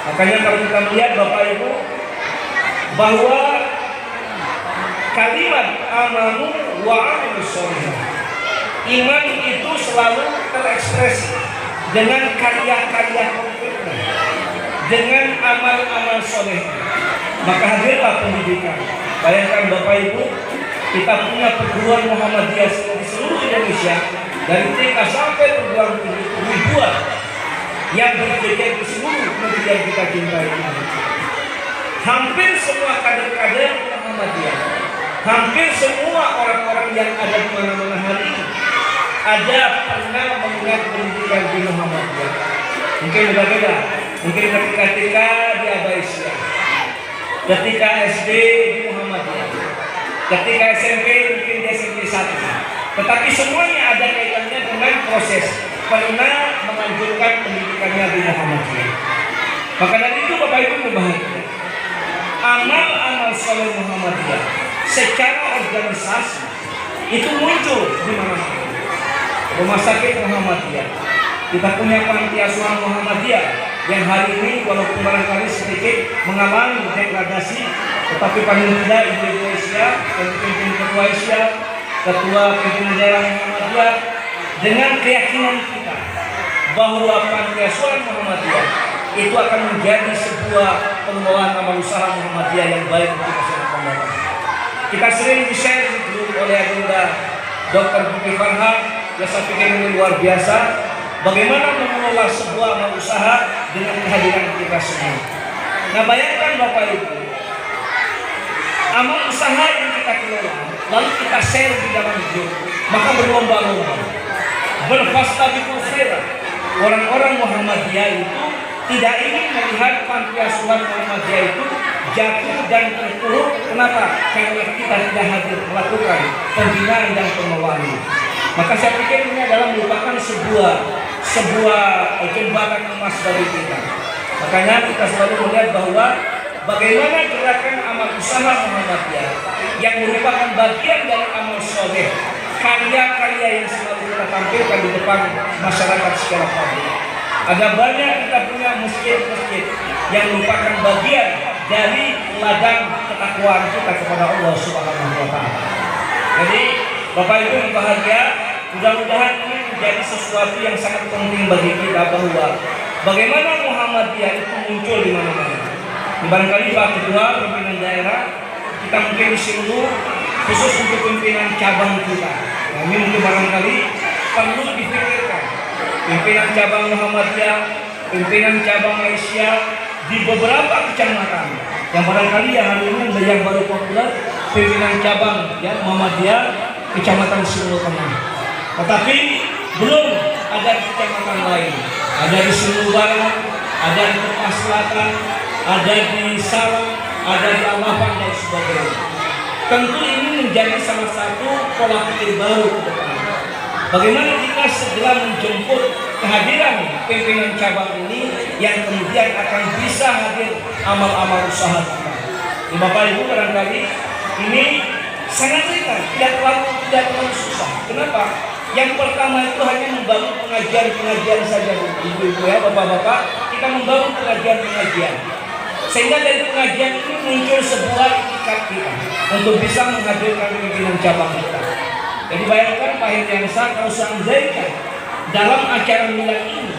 Makanya kalau kita melihat Bapak Ibu, bahwa kalimat amanu wa amilus soleh, iman itu selalu terekspresi dengan karya-karya konkretnya, dengan amal-amal soleh. Maka hadirlah pendidikan. Bayangkan Bapak Ibu, kita punya perguruan Muhammadiyah di seluruh Indonesia, dari TK sampai perguruan tinggi ribuan yang berjejer di seluruh negeri yang kita cintai ini. Hampir semua kader-kader Muhammadiyah, hampir semua orang-orang yang ada di mana-mana hari ini ada pernah mengenal pendidikan di Muhammadiyah. Mungkin berbeda, mungkin ketika di Abaisiyah, ketika SD di Muhammadiyah, ketika SMP mungkin di SMP 1. Tetapi semuanya ada kaitannya dengan proses pernah menganjurkan pendidikannya di Muhammadiyah. Maka dari itu Bapak Ibu berbahagia. soleh Muhammadiyah secara organisasi itu muncul di mana-mana. Rumah sakit Muhammadiyah, kita punya panti asuhan Muhammadiyah yang hari ini walaupun barangkali sedikit mengalami degradasi, tetapi paling tidak Ibu Asia, Pemimpin Ketua Asia, Ketua Pimpinan Daerah Muhammadiyah, dengan keyakinan kita bahwa panti asuhan Muhammadiyah itu akan menjadi sebuah pengelolaan amal usaha Muhammadiyah yang baik untuk masyarakat datang. Kita sering di-share di grup oleh Adinda Dr. Buki Farhan, yang saya pikir ini luar biasa, bagaimana mengelola sebuah amal usaha dengan kehadiran kita semua. Nah, bayangkan Bapak Ibu, amal usaha yang kita kelola, lalu kita share di dalam grup, maka berlomba-lomba, berfastabiqul khairat. Orang-orang Muhammadiyah itu tidak ingin melihat panti asuhan Muhammadiyah itu jatuh dan terpuruk. Kenapa? Karena kita tidak hadir melakukan pembinaan dan pengelolaan. Maka saya pikir ini adalah merupakan sebuah jembatan emas bagi kita. Makanya kita selalu melihat bahwa bagaimana gerakan amal usaha Muhammadiyah yang merupakan bagian dari amal soleh, karya-karya yang selalu kita tampilkan di depan masyarakat secara publik. Ada banyak kita punya masjid-masjid yang merupakan bagian dari ladang ketakwaan kita kepada Allah Subhanahu wa Ta'ala. Jadi Bapak Ibu yang bahagia, mudah-mudahan ini menjadi sesuatu yang sangat penting bagi kita bahwa bagaimana Muhammadiyah itu muncul di mana-mana. Barangkali Pak Ketua pimpinan daerah, kita mungkin disinggung khusus untuk pimpinan cabang kita. Nah, ini mungkin barangkali perlu dipikirkan. Pimpinan cabang Muhammadiyah, pimpinan cabang Malaysia di beberapa kecamatan yang barangkali yang hari ini yang baru populer, pimpinan cabang ya Muhammadiyah kecamatan Sulu Tengah. Tetapi belum ada di kecamatan lain. Ada di Sulu Barat, ada di Tepas Selatan, ada di Salang, ada di Alapan dan sebagainya. Tentu ini menjadi salah satu pola pikir baru ke depan. Bagaimana kita segera menjemput kehadiran pimpinan cabang ini yang kemudian akan bisa hadir amal-amal usaha kita. Bapak Ibu barangkali ini sangat ringan, tidak terlalu susah. Kenapa? Yang pertama itu hanya membangun pengajian saja, Ibu-ibu ya, Bapak-bapak, kita membangun pengajian. Sehingga dari pengajian ini muncul sebuah itikat kita untuk bisa menghadirkan pimpinan cabang kita. Jadi bayangkan Pak Hiryansa kalau seandainya dalam acara milad ini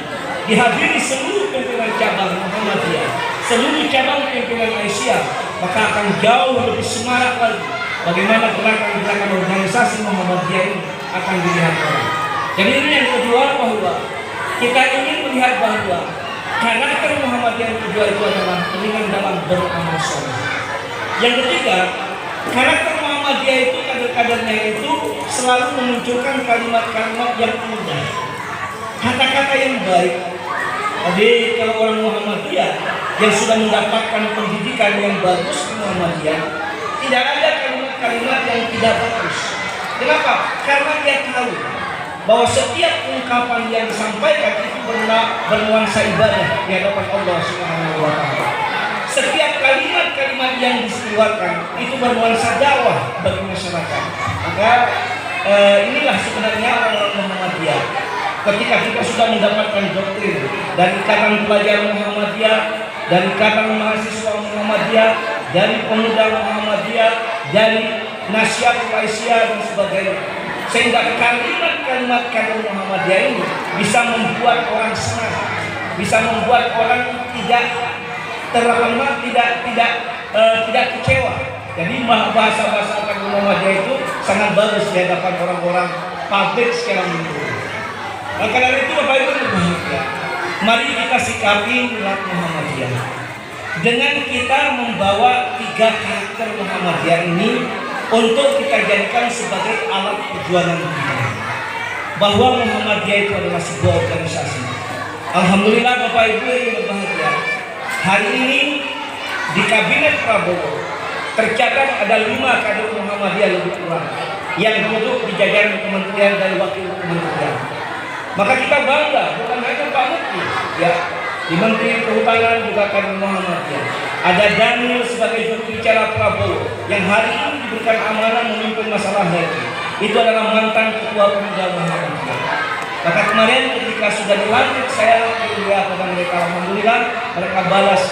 dihadiri seluruh pimpinan cabang Muhammadiyah, seluruh cabang pimpinan Asia, maka akan jauh lebih semarak lagi bagaimana gerakan-gerakan organisasi Muhammadiyah ini akan dilihat orang. Jadi ini yang kedua, bahwa kita ingin melihat bahwa karakter Muhammadiyah yang kedua itu adalah pentingnya dalam beramal soleh. Yang ketiga, karakter Muhammadiyah itu kader-kadernya itu selalu memunculkan kalimat-kalimat yang indah, kata-kata yang baik. Jadi kalau orang Muhammadiyah yang sudah mendapatkan pendidikan yang bagus di Muhammadiyah, tidak ada kalimat-kalimat yang tidak bagus. Kenapa? Karena dia tahu bahwa setiap ungkapan yang disampaikan itu bernuansa ibadah di hadapan Allah Subhanahu wa Ta'ala. Setiap kalimat-kalimat yang dikeluarkan itu bernuansa dakwah bagi masyarakat. Maka inilah sebenarnya orang-orang Muhammadiyah. Ketika kita sudah mendapatkan doktrin dari ikatan pelajar Muhammadiyah, dari ikatan mahasiswa Muhammadiyah, dari pemuda Muhammadiyah, dari nasihat Malaysia dan sebagainya, sehingga kalimat-kalimat kader Muhammadiyah ini bisa membuat orang senang, bisa membuat orang tidak terlama, tidak kecewa. Jadi bahasa-bahasa kader Muhammadiyah itu sangat bagus di hadapan orang-orang publik sekarang ini. Nah, karena itu Bapak Ibu berbahagia, mari kita sikapi milad Muhammadiyah dengan kita membawa 3 karakter Muhammadiyah ini untuk kita jadikan sebagai alat perjuangan kita, bahwa Muhammadiyah itu adalah sebuah organisasi. Alhamdulillah Bapak Ibu yang berbahagia, hari ini di Kabinet Prabowo tercatat ada 5 kader Muhammadiyah lebih kurang yang duduk di jajaran kementerian dan wakil kementerian. Maka kita bangga, bukan hanya Pak Menteri, ya, di Menteri Kehutanan juga kader Muhammadiyah. ada Daniel sebagai juru bicara Prabowo yang hari ini diberikan amanah memimpin masalah haji. Itu adalah mantan ketua pemuda Muhammadiyah. Maka kemarin ketika sudah dilantik saya lihat pada mereka, alhamdulillah mereka balas.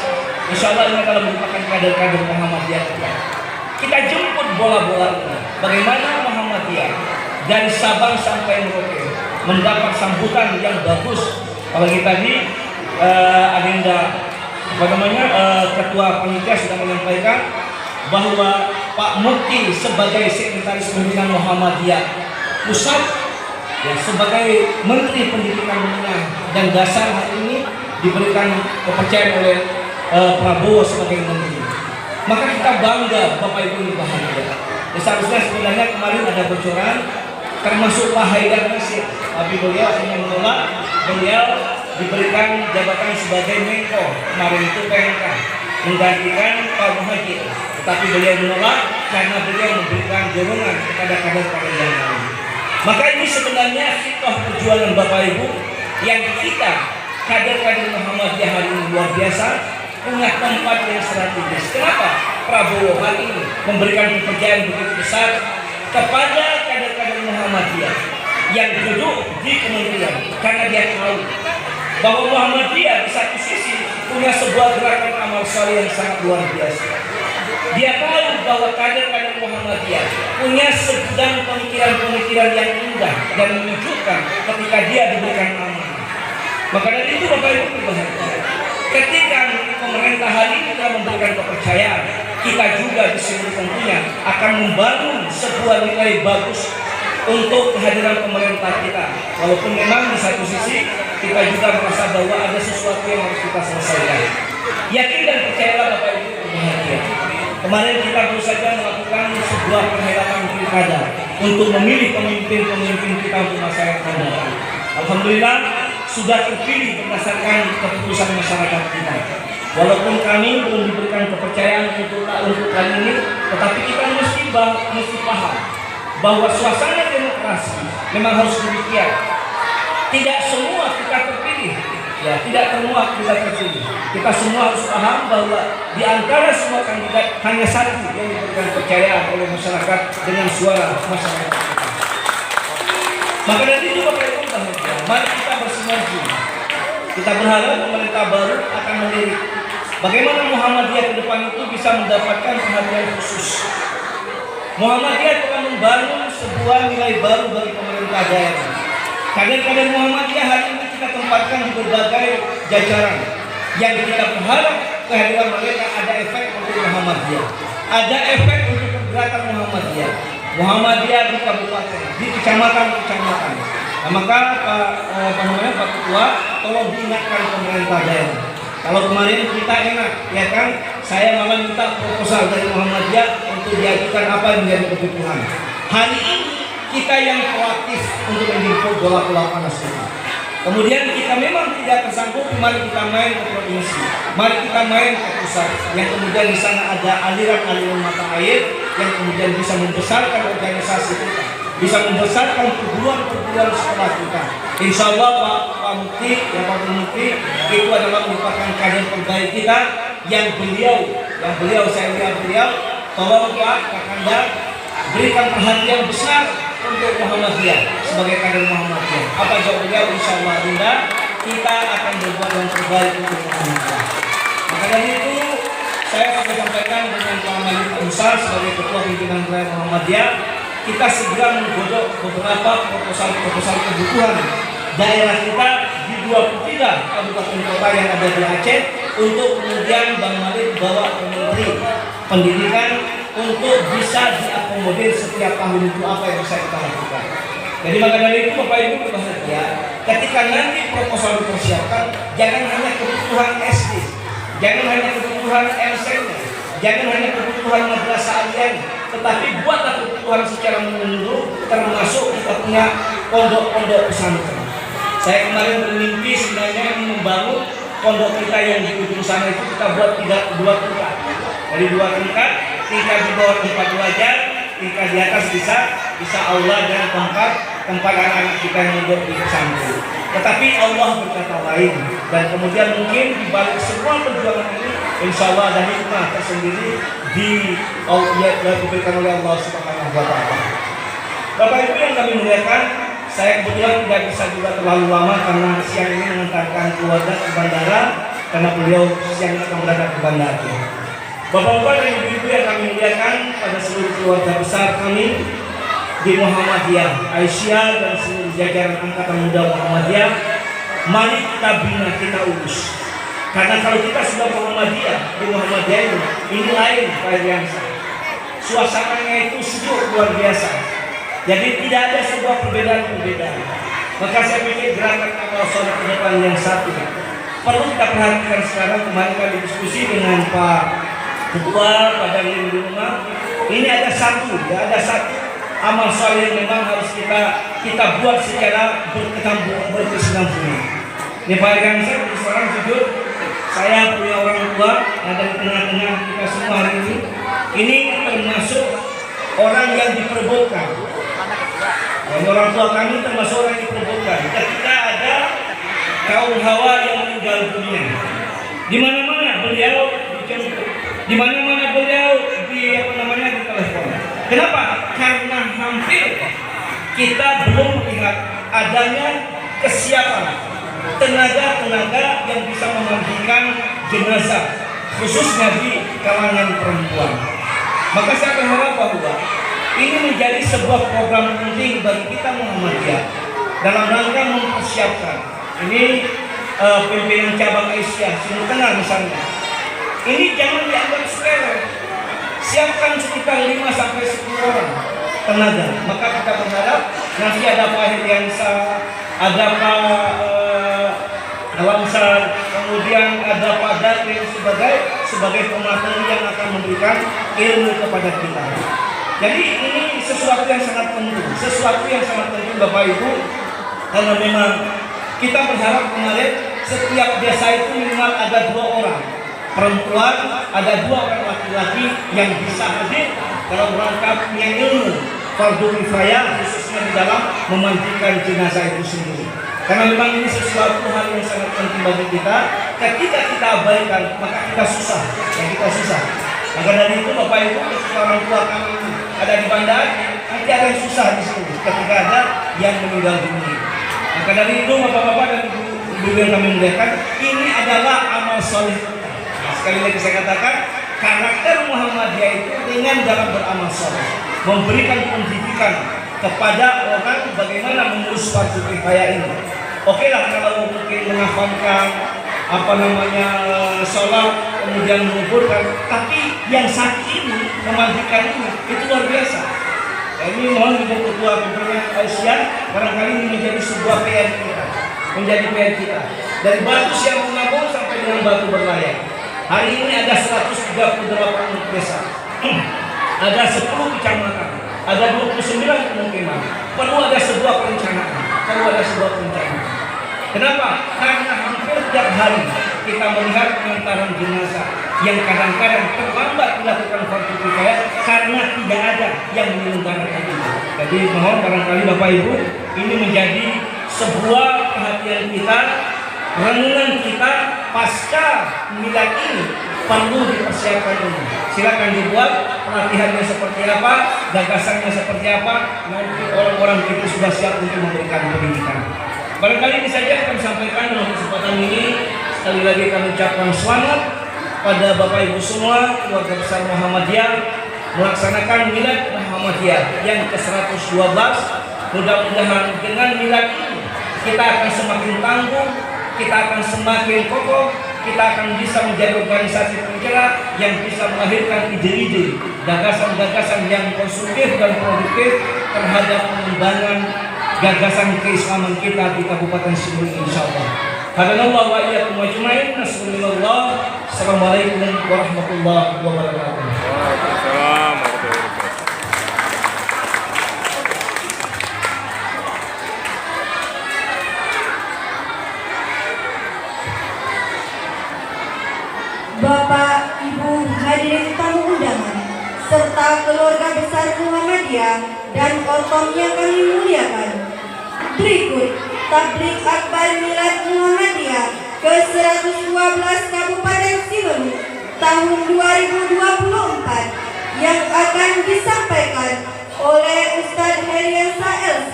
Insya Allah ini adalah merupakan kader-kader Muhammadiyah kita. Kita jemput bola-bola ini. Bagaimana Muhammadiyah dari Sabang sampai Merauke mendapat sambutan yang bagus. Apalagi tadi agenda ketua panitia sudah menyampaikan bahwa Pak Mukti sebagai sekretaris pimpinan Muhammadiyah pusat, ya, sebagai Menteri Pendidikan Menengah dan Dasar hari ini diberikan kepercayaan oleh Prabowo sebagai Menteri. Maka kita bangga, Bapak Ibu bahagia. Ya, seharusnya sebenarnya kemarin ada bocoran termasuk Pak Haidar Nasir, tapi beliau hanya menolak. Beliau diberikan jabatan sebagai Menko, kemarin itu PMK, menggantikan Pak Muhajir. Tetapi beliau menolak karena beliau memberikan dorongan kepada kader-kader yang lain. Maka ini sebenarnya hitoh perjuangan Bapak Ibu yang kita kader-kader Muhammadiyah hari ini luar biasa, punya tempat yang strategis. Kenapa Prabowo hari ini memberikan kepercayaan begitu besar kepada kader-kader Muhammadiyah yang duduk di kementerian? Karena dia tahu bahwa Muhammadiyah di satu sisi punya sebuah gerakan amal soleh yang sangat luar biasa. Dia tahu bahwa kader-kader Muhammadiyah punya segudang pemikiran-pemikiran yang indah dan menyejukkan ketika dia diberikan amanah. Maka dari itu Bapak Ibu berbahagia, ketika pemerintah hari ini telah memberikan kepercayaan, kita juga di sini tentunya akan membangun sebuah nilai bagus untuk kehadiran pemerintah kita. Walaupun memang di satu sisi kita juga merasa bahwa ada sesuatu yang harus kita selesaikan. Yakin dan percayalah Bapak Ibu berbahagia. Kemarin kita baru saja melakukan sebuah perhelatan pilkada untuk memilih pemimpin-pemimpin kita untuk masa yang akan datang. Alhamdulillah sudah terpilih berdasarkan keputusan masyarakat kita. Walaupun kami belum diberikan kepercayaan untuk kali ini, tetapi kita mesti paham bahwa suasana demokrasi memang harus demikian. Tidak semua kita terpilih, ya, tidak semua kita terpilih. Kita semua harus paham bahwa di antara semua kandidat hanya satu yang diberikan kepercayaan oleh masyarakat dengan suara masyarakat kita. Maka dari itu Bapak Ibu bahagia, mari kita bersinergi. Kita berharap pemerintah baru akan melirik bagaimana Muhammadiyah ke depan itu bisa mendapatkan perhatian khusus. Muhammadiyah telah membangun sebuah nilai baru bagi pemerintah daerah. Kader-kader Muhammadiyah hari ini kita tempatkan di berbagai jajaran yang kita berharap kehadiran mereka ada efek untuk Muhammadiyah, ada efek untuk pergerakan Muhammadiyah di kabupaten, di kecamatan-kecamatan. Nah, maka Pak Ketua, tolong diingatkan pemerintah daerah. Kalau kemarin kita enak, ya kan? Saya malah minta proposal dari Muhammadiyah untuk diajukan apa yang menjadi kebutuhan. Hari ini kita yang proaktif untuk menjemput bola-bola panas ini. Kemudian kita memang tidak tersanggup, mari kita main ke provinsi, mari kita main ke pusat, yang kemudian di sana ada aliran-aliran mata air yang kemudian bisa membesarkan organisasi kita, bisa membesarkan perguruan-perguruan sekolah kita. Insya Allah Pak Mukti, ya Pak Mukti itu adalah merupakan kader terbaik kita yang beliau saya lihat beliau, tolong Pak Kakanda berikan perhatian besar untuk Muhammadiyah sebagai kader Muhammadiyah. Apa jawab beliau? Insya Allah Bunda, kita akan berbuat yang terbaik untuk Muhammadiyah. Maka dari itu saya sudah sampaikan dengan Pak Malik Musa sebagai ketua pimpinan wilayah Muhammadiyah, kita segera menggodok beberapa proposal kebutuhan daerah kita di 23 kabupaten kota yang ada di Aceh untuk kemudian Bang Malik bawa ke Menteri Pendidikan untuk bisa diakomodir setiap tahun itu apa yang bisa kita lakukan. Jadi maka dari itu Bapak Ibu berbahagia, ketika nanti proposal dipersiapkan, jangan hanya kebutuhan SD, jangan hanya kebutuhan MSN, jangan hanya kebutuhan madrasah aliyah, tetapi buatlah kebutuhan secara menyeluruh, termasuk kita punya pondok-pondok pesantren. Saya kemarin bermimpi sebenarnya membangun pondok kita yang di ujung sana itu kita buat dua tingkat. Dari 2 tingkat, tingkat di bawah tempat belajar, tingkat di atas bisa aula dan tempat anak-anak kita yang hidup di pesantren. Tetapi Allah berkata lain, dan kemudian mungkin di balik semua perjuangan ini insya Allah ada hikmah tersendiri yang diberikan oleh Allah Subhanahu wa Ta'ala. Bapak Ibu yang kami muliakan, saya kebetulan tidak bisa juga terlalu lama karena siang ini mengantarkan keluarga ke bandara karena beliau siang akan berangkat ke bandara. Bapak-bapak dan ibu-ibu yang kami muliakan, pada seluruh keluarga besar kami di Muhammadiyah, Aisyah dan seluruh jajaran Angkatan Muda Muhammadiyah, mari kita bina, kita urus. Karena kalau kita sudah Muhammadiyah, di Muhammadiyah ini lain Pak Iriansa. Suasananya itu sejuk luar biasa. Jadi tidak ada sebuah perbedaan-perbedaan. Maka saya pikir gerakan amal soleh ke depan yang satu perlu kita perhatikan sekarang. Kemarin kami diskusi dengan Pak Ketua pada di rumah. Ini ada satu amal soleh yang memang harus kita buat secara berkesinambungan. Ini Pak Iriansa, seorang jujur, saya punya orang tua ada di tengah-tengah kita semua hari ini. Ini termasuk orang yang diperebutkan. Orang tua kami termasuk orang yang diperebutkan. Ketika ada kaum Hawa yang meninggal dunia, di mana-mana beliau dijemput, di mana-mana beliau ditelepon. Kenapa? Karena hampir kita belum melihat adanya kesiapan tenaga-tenaga yang bisa memandikan jenazah, khususnya di kalangan perempuan. Maka saya berharap bahwa ini menjadi sebuah program penting bagi kita Muhammadiyah dalam rangka mempersiapkan. Ini pimpinan cabang Aisyah Timur Tengah misalnya. Ini jangan dianggap sepele. Siapkan sekitar 5-10 orang tenaga. Maka kita berharap nanti ada Pak Iriansa, ada Pak Alamsar, kemudian ada Pak Datin sebagai pemateri yang akan memberikan ilmu kepada kita. Jadi ini sesuatu yang sangat penting, Bapak Ibu, karena memang kita berharap kemarin setiap desa itu minimal ada 2 orang perempuan, ada 2 orang laki-laki yang bisa hadir dalam rangka punya ilmu fardu kifayah, khususnya di dalam memandikan jenazah itu sendiri. Karena memang ini sesuatu hal yang sangat penting bagi kita. Ketika kita abaikan, maka kita susah. Maka dari itu Bapak Ibu, ketika orang tua kami ada di bandar, nanti ada yang susah di sini. Ketika ada yang meninggal dunia. Maka dari itu Bapak-bapak dan Ibu yang kami muliakan, ini adalah amal soleh. Nah, sekali lagi saya katakan, karakter Muhammadiyah itu dengan dalam beramal soleh, memberikan pendidikan kepada orang bagaimana mengurus fardu kifayah ini. Oke lah kalau mungkin menghafalkan sholat kemudian menguburkan, tapi yang saat ini memandikan ini itu luar biasa. Nah, ini mohon Ibu Ketua Pimpinan Aisyah, barangkali ini menjadi sebuah PR kita. Dari batu siang menabung sampai dengan batu berlayar. Hari ini ada 138 desa, ada 10 kecamatan, ada 29 kemungkinan. Perlu ada sebuah perencanaan. Kenapa? Karena hampir tiap hari kita melihat pengantaran jenazah yang kadang-kadang terlambat dilakukan fardu kifayah karena tidak ada yang menyelenggarakan itu. Jadi mohon barangkali Bapak Ibu, ini menjadi sebuah perhatian kita, renungan kita pasca milad ini perlu dipersiapkan ini. Silakan dibuat pelatihannya seperti apa, gagasannya seperti apa, nanti orang-orang itu sudah siap untuk memberikan pendidikan. Barangkali ini saja kami sampaikan dalam kesempatan ini. Sekali lagi kami ucapkan selamat pada Bapak Ibu semua, keluarga besar Muhammadiyah melaksanakan milad Muhammadiyah yang ke-112. Mudah-mudahan dengan milad ini kita akan semakin tangguh, kita akan semakin kokoh, kita akan bisa menjadi organisasi penggerak yang bisa melahirkan ide-ide, gagasan-gagasan yang konstruktif dan produktif terhadap pengembangan gagasan keislaman kita di Kabupaten Sibolga insyaallah. Hadanallahu wa iyyakum ajmain. Nasrulillah. Assalamualaikum warahmatullahi wabarakatuh. Waalaikumsalam warahmatullahi wabarakatuh. Bapak, Ibu, hadirin tamu undangan, serta keluarga besar Muhammadiyah dan ortom yang kami muliakan. Berikut tablik akbar milad Muhammadiyah ke-112 Kabupaten Sibolga tahun 2024 yang akan disampaikan oleh Ustadz Heriansa LC.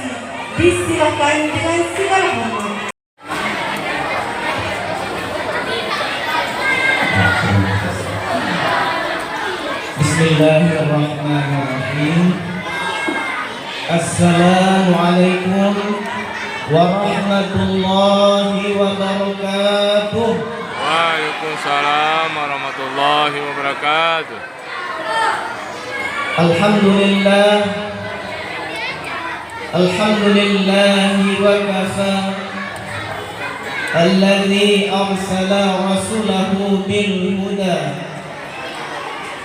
Disilakan dengan segala hormat. Bismillahirrahmanirrahim. Assalamualaikum warahmatullahi wabarakatuh. Waalaikumsalam warahmatullahi wabarakatuh. Alhamdulillah. Alhamdulillahi wa kafa. Alladzi arsala rasulahu bil huda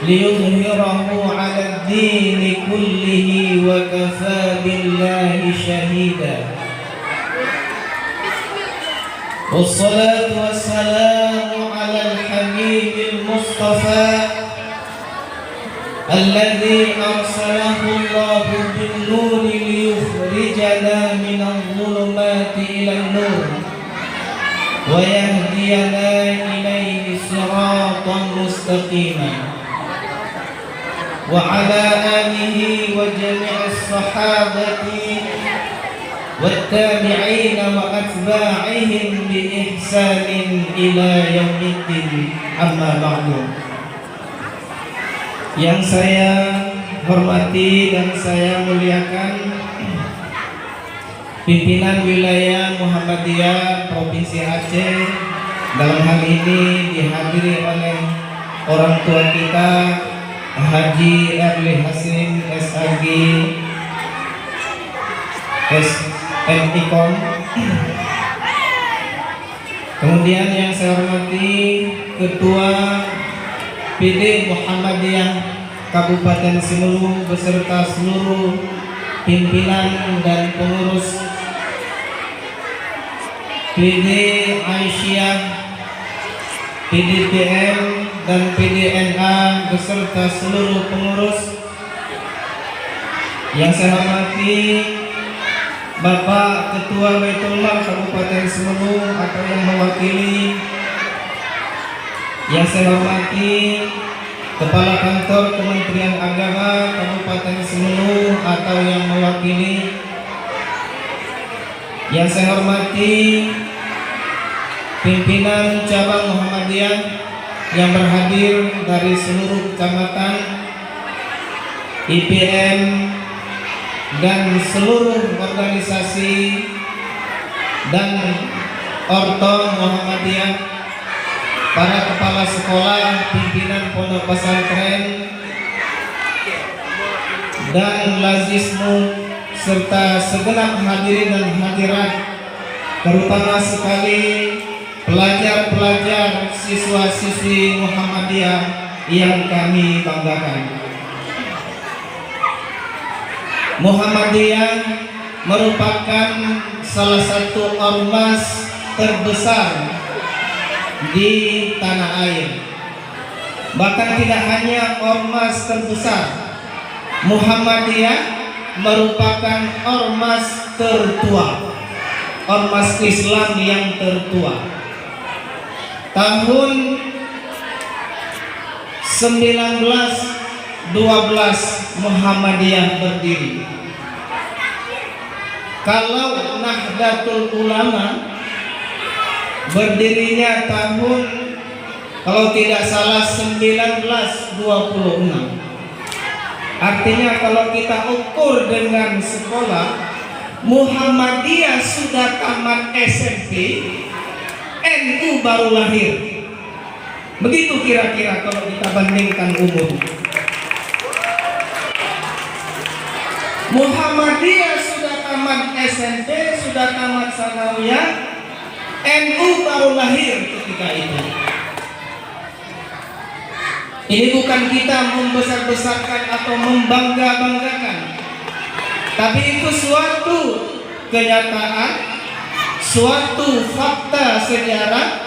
liyudhhirahu 'ala ad-din kullihi wa kafa billahi shahida. Wassalatu wassalamu 'ala al-habib al-mustafa alladzi arsalahu Allah bin-nur liyukhrijana minadh-dhulumati ila-an-nur wa yahdiyana ilayhi siratan mustaqima. وعلى آله وجميع الصحابة والتابعين وأتباعهم بإحسان إلى يوم الدين. أما بعد. Yang saya hormati dan saya muliakan pimpinan wilayah Muhammadiyah Provinsi Aceh, dalam hal ini dihadiri oleh orang tua kita Haji Erli Hasim SAG SMIKOM. Kemudian yang saya hormati Ketua PD Muhammadiyah Kabupaten Simelu beserta seluruh pimpinan dan pengurus PD Aisyah, PDPM dan PDNA beserta seluruh pengurus. Yang saya hormati Bapak Ketua Baitullah Kabupaten Simelu atau yang mewakili. Yang saya hormati Kepala Kantor Kementerian Agama Kabupaten Simelu atau yang mewakili. Yang saya hormati pimpinan cabang Muhammadiyah yang berhadir dari seluruh kecamatan, IPM dan seluruh organisasi dan ortom Muhammadiyah, para kepala sekolah, pimpinan pondok pesantren dan lazismu serta segenap hadirin dan hadirat, terutama sekali pelajar-pelajar, siswa-siswi Muhammadiyah yang kami banggakan. Muhammadiyah merupakan salah satu ormas terbesar di tanah air. Bahkan tidak hanya ormas terbesar, Muhammadiyah merupakan ormas tertua, ormas Islam yang tertua. Tahun 1912 Muhammadiyah berdiri. Kalau Nahdlatul Ulama berdirinya tahun, kalau tidak salah, 1926. Artinya kalau kita ukur dengan sekolah, Muhammadiyah sudah tamat SMP, NU baru lahir. Begitu kira-kira kalau kita bandingkan umur. Muhammadiyah sudah tamat SMP, sudah tamat sanawiyah, NU baru lahir ketika itu. Ini bukan kita membesar-besarkan atau membangga-banggakan, tapi itu suatu kenyataan, suatu fakta sejarah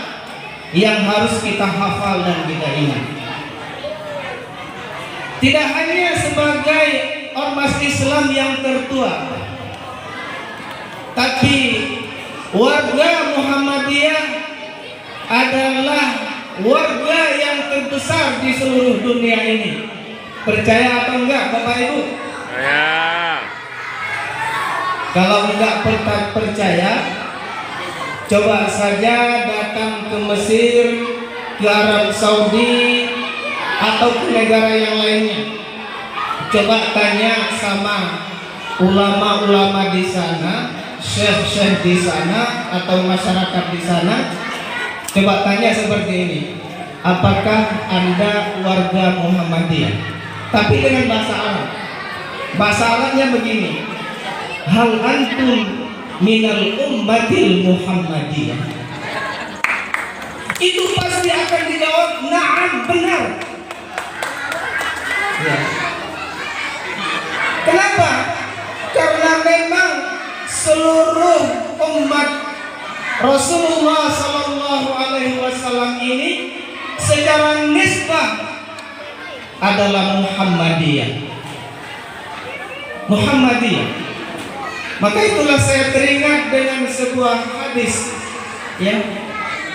yang harus kita hafal dan kita ingat. Tidak hanya sebagai ormas Islam yang tertua, tapi warga Muhammadiyah adalah warga yang terbesar di seluruh dunia ini. Percaya atau enggak Bapak Ibu? Ya. Kalau enggak percaya, coba saja datang ke Mesir, ke Arab Saudi, atau ke negara yang lainnya. Coba tanya sama ulama-ulama di sana, syekh-syekh di sana, atau masyarakat di sana. Coba tanya seperti ini, apakah Anda warga Muhammadiyah? Tapi dengan bahasa Arab. Bahasa Arabnya begini, hal antum minal ummatil Muhammadiyah. Itu pasti akan dijawab na'am, benar. Ya. Kenapa? Karena memang seluruh umat Rasulullah Sallallahu Alaihi Wasallam ini secara nisbah adalah Muhammadiyah. Maka itulah saya teringat dengan sebuah hadis, ya,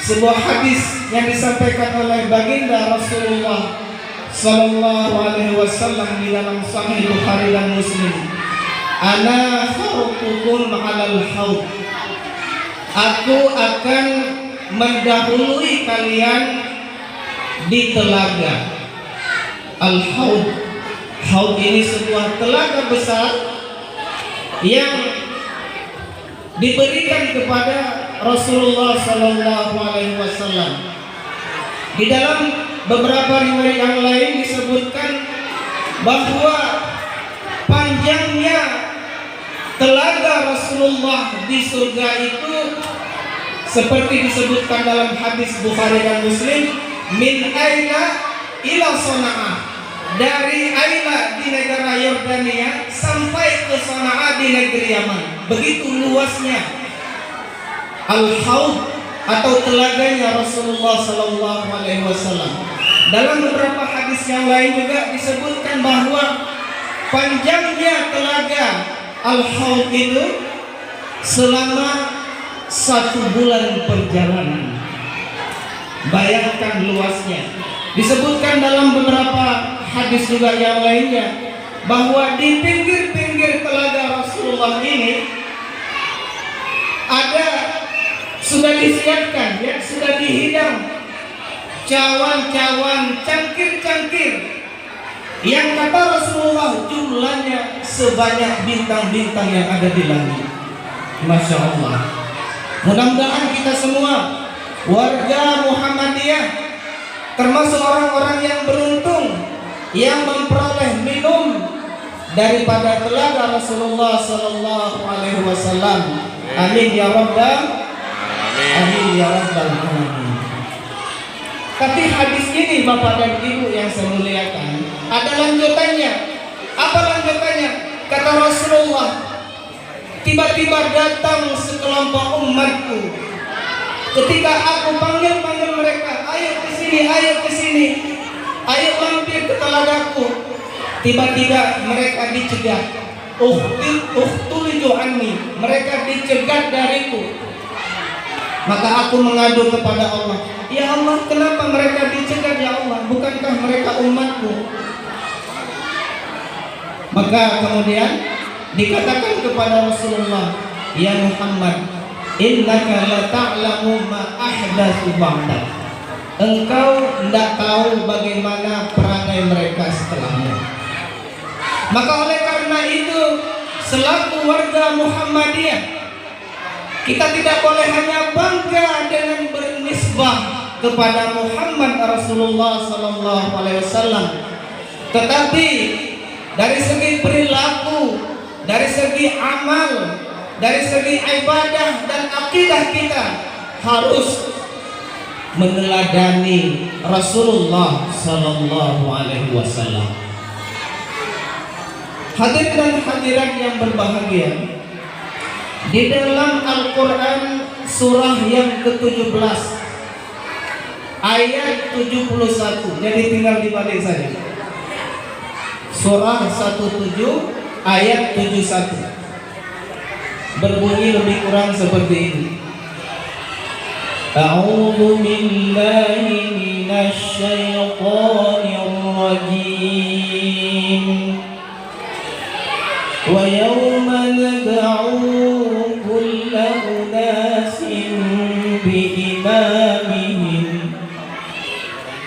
sebuah hadis yang disampaikan oleh baginda Rasulullah Sallallahu Alaihi Wasallam di dalam Sahih Bukhari dan Muslim. Ana kharuqukum 'alal haud. Aku akan mendahului kalian di telaga. Al-haud. Haud ini sebuah telaga besar yang diberikan kepada Rasulullah Sallallahu Alaihi Wasallam. Di dalam beberapa riwayat yang lain disebutkan bahwa panjangnya telaga Rasulullah di surga itu seperti disebutkan dalam hadis Bukhari dan Muslim, min aina ila Sona'ah, dari Aila di negara Yordania sampai ke Sona'ah di negeri Yaman. Begitu luasnya Al-Haud atau telaganya Rasulullah Sallallahu Alaihi Wasallam. Dalam beberapa hadis yang lain juga disebutkan bahwa panjangnya telaga Al-Haud itu selama 1 bulan perjalanan. Bayangkan luasnya. Disebutkan dalam beberapa hadis juga yang lainnya bahwa di pinggir-pinggir telaga Rasulullah ini ada, sudah disiapkan, ya, sudah dihidang cawan-cawan, cangkir-cangkir yang kata Rasulullah jumlahnya sebanyak bintang-bintang yang ada di langit. Masya Allah. Mudah-mudahan kita semua warga Muhammadiyah termasuk orang-orang yang beruntung yang memperoleh minum daripada telaga Rasulullah Sallallahu Alaihi Wasallam. Amin ya Rabbal Amin ya Rabbal Alamin. Tapi hadis ini Bapak dan Ibu yang saya muliakan, ada lanjutannya. Apa lanjutannya? Kata Rasulullah, tiba-tiba datang sekelompok umatku. Ketika aku panggil mereka, ayo ke sini, ayo mampir ke telagaku. Tiba-tiba mereka dicegat. Uhtuliju anni, mereka dicegat dariku. Maka aku mengadu kepada Allah, ya Allah, kenapa mereka dicegat ya Allah? Bukankah mereka umatku? Maka kemudian dikatakan kepada Rasulullah, ya Muhammad, innaka la ta'lamu ma ahdatsu ba'dak. Engkau tidak tahu bagaimana perangai mereka setelahmu. Maka oleh karena itu, selaku warga Muhammadiyah, kita tidak boleh hanya bangga dengan bernisbah kepada Muhammad Rasulullah Sallallahu Alaihi Wasallam, tetapi dari segi perilaku, dari segi amal, dari segi ibadah dan akidah kita harus meneladani Rasulullah Sallallahu Alaihi Wasallam. Hadirin dan hadirat yang berbahagia, di dalam Al-Quran surah yang ke-17 ayat 71, jadi tinggal dibalik saja. Surah 17 ayat 71 berbunyi lebih kurang seperti ini. أعوذ بالله من الشيطان الرجيم ويوم ندعو كل أناس بإمامهم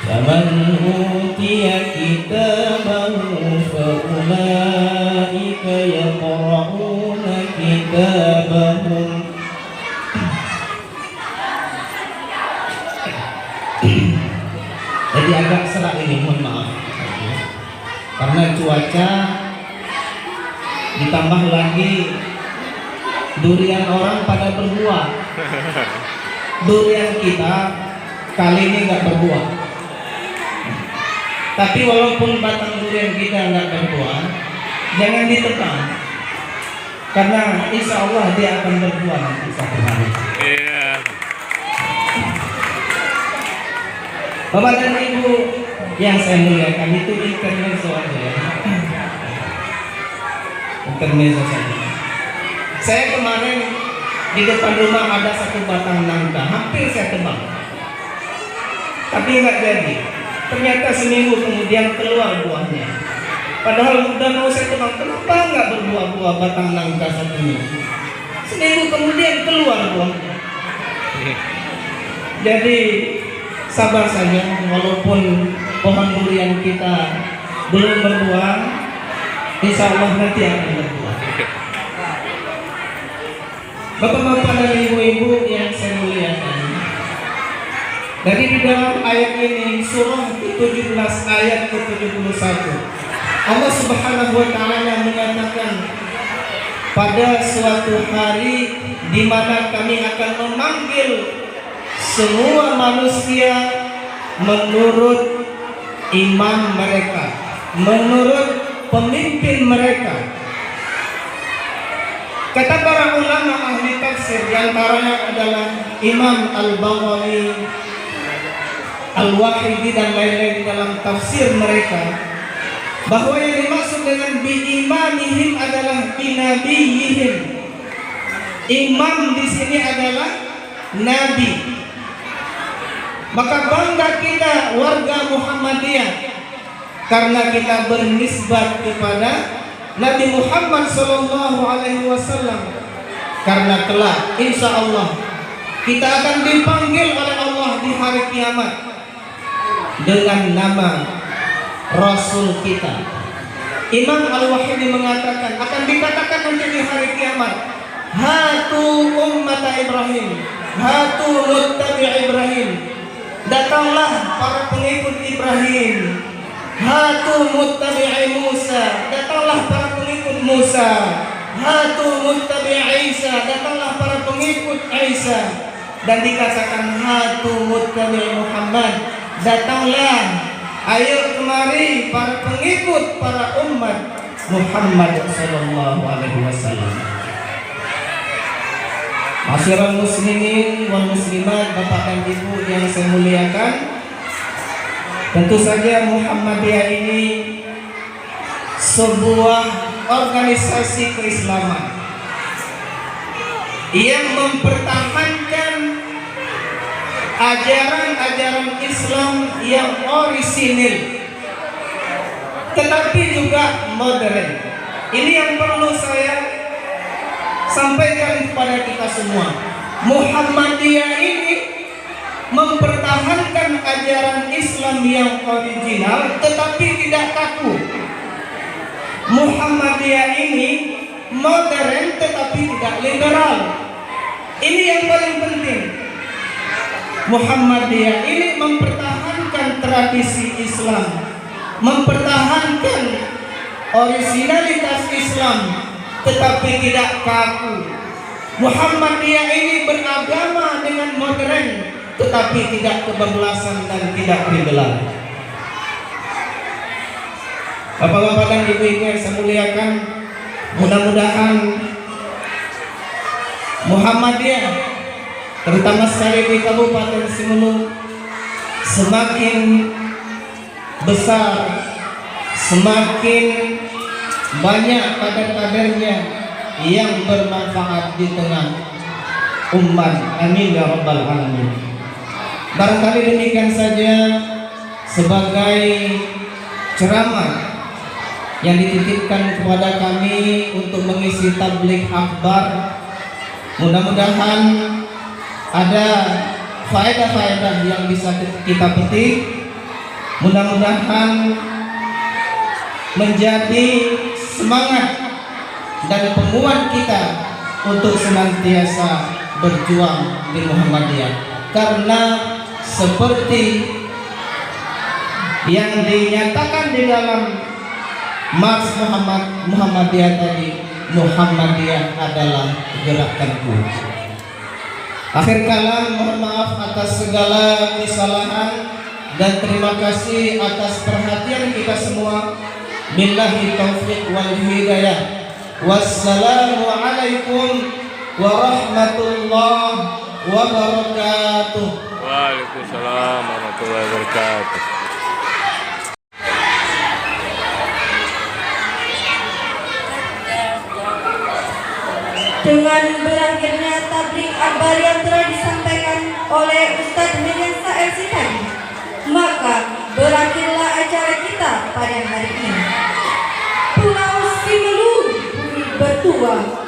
فمن أوتي كتابه فأولئك يقرؤون كتابهم Jadi agak serak ini, mohon maaf. Karena cuaca ditambah lagi durian orang pada berbuah. Durian kita kali ini nggak berbuah. Tapi walaupun batang durian kita nggak berbuah, jangan ditebang. Karena insya Allah dia akan berbuah nanti satu hari. Bapak dan Ibu yang saya muliakan, itu intermezzo aja ya. Intermezzo saja. Saya kemarin di depan rumah ada satu batang nangka, hampir saya tebang, tapi nggak jadi. Ternyata seminggu kemudian keluar buahnya. Padahal udah mau saya tebang, kenapa nggak berbuah-buah batang nangka satunya? Seminggu kemudian keluar buahnya. Jadi sabar saja, walaupun pohon durian kita belum berbuah, insya Allah nanti akan berbuah. Bapak-bapak dan ibu-ibu yang saya muliakan, dari di dalam ayat ini surah 17 ayat ke-71, Allah Subhanahu wa taala menyatakan pada suatu hari di mana kami akan memanggil semua manusia menurut imam mereka, menurut pemimpin mereka. Kata para ulama ahli tafsir, diantaranya adalah Imam Al-Baghawi, Al-Wahidi dan lain-lain dalam tafsir mereka, bahwa yang dimaksud dengan bi-imamihim adalah binabiyihim. Imam di sini adalah nabi. Maka bangga kita warga Muhammadiyah karena kita bernisbat kepada Nabi Muhammad SAW, karena kelak insya Allah kita akan dipanggil oleh Allah di hari kiamat dengan nama Rasul kita. Imam Al-Wahidi mengatakan akan dikatakan nanti di hari kiamat, hatu ummat Ibrahim, hatu muttabi' Ibrahim. Datanglah para pengikut Ibrahim. Hatu muttabi'i Musa. Datanglah para pengikut Musa. Hatu muttabi'i Isa. Datanglah para pengikut Isa. Dan dikatakan hatu muttabi'i Muhammad. Datanglah, ayo kemari para pengikut, para umat Muhammad sallallahu alaihi wasallam. Masyiral muslimin wal muslimat, bapak dan ibu yang saya muliakan, tentu saja Muhammadiyah ini sebuah organisasi keislaman yang mempertahankan ajaran-ajaran Islam yang orisinil, tetapi juga modern. Ini yang perlu saya sampaikan kepada kita semua. Muhammadiyah ini mempertahankan ajaran Islam yang original tetapi tidak kaku. Muhammadiyah ini modern tetapi tidak liberal. Ini yang paling penting. Muhammadiyah ini mempertahankan tradisi Islam, mempertahankan originalitas Islam tetapi tidak kaku. Muhammadiyah ini beragama dengan modern tetapi tidak kebablasan dan tidak liberal. Bapak-bapak dan ibu-ibu yang saya muliakan, mudah-mudahan Muhammadiyah terutama sekali di Kabupaten Simelu semakin besar, semakin banyak kader-kadernya yang bermanfaat di tengah umat. Amin ya rabbal alamin. Barangkali demikian saja sebagai ceramah yang dititipkan kepada kami untuk mengisi tabligh akbar. Mudah-mudahan ada faedah-faedah yang bisa kita petik. Mudah-mudahan menjadi semangat dan penguat kita untuk senantiasa berjuang di Muhammadiyah. Karena seperti yang dinyatakan di dalam Mars Muhammadiyah tadi, Muhammadiyah adalah gerakanku. Akhir kalam, mohon maaf atas segala kesalahan dan terima kasih atas perhatian kita semua. Billahi taufiq wal hidayah. Wassalamualaikum warahmatullahi wabarakatuh. Waalaikumsalam warahmatullahi wabarakatuh. Dengan berakhirnya tabligh akbar yang telah disampaikan oleh Ustadz Miryansa LC tadi, maka berakhirlah acara kita pada hari ini. Pulau Simelu bumi bertua,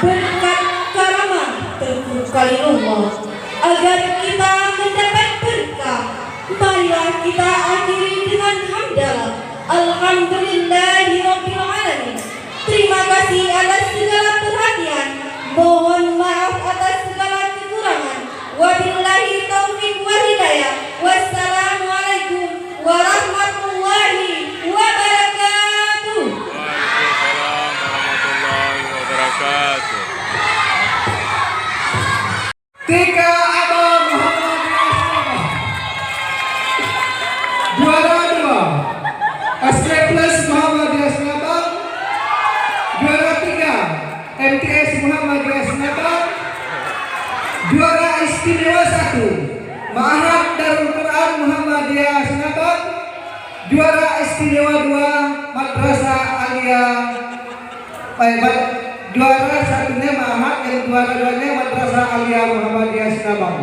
berkat karamah Tengku Kalimantan, agar kita mendapat berkah. Marilah kita akhiri dengan hamdalah. Alhamdulillahirabbil alamin. Terima kasih atas segala perhatian. Mohon maaf atas segala kekurangan. Wabillahi taufiq wal hidayah. Wassalamualaikum warahmatullahi wabarakatuh. Waalaikumsalam warahmatullahi wabarakatuh. Tiga Abang Muhammadiyah, juara 2 SK Plus Muhammadiyah Senabang, juara 3 MTS Muhammadiyah Senabang, juara istimewa 1 Ma'had Darul Quran Muhammadiyah Senabang, juara istimewa 2 Madrasah Alia, juara satunya Ma'had, yang juara 2-nya Madrasah Alia Muhammadiyah Senabang.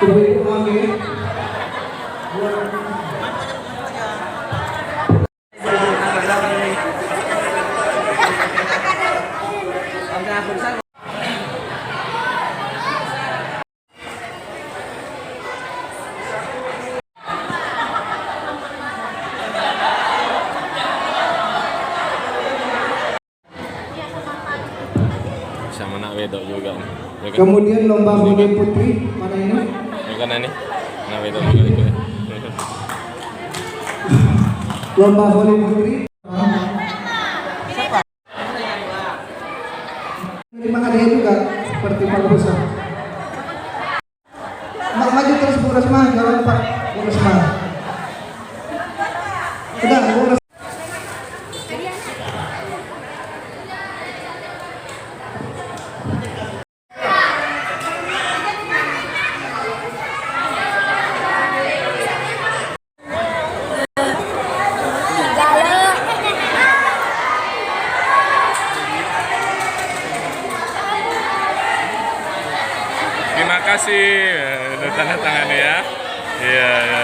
Ibu-ibu amin. Sama nak wedok juga nih. Ya kan? Kemudian lomba voli putri, mana ini? Ya kan ini? Nak wedok juga ikut. Lomba voli putri. Terima hadiah juga seperti Pak Rusma. Maju terus Bu Rusma, jangan lupa Bu Rusma. Udah, Bu Rusma. Terima kasih. Udah tanda tangan ya. Iya, iya.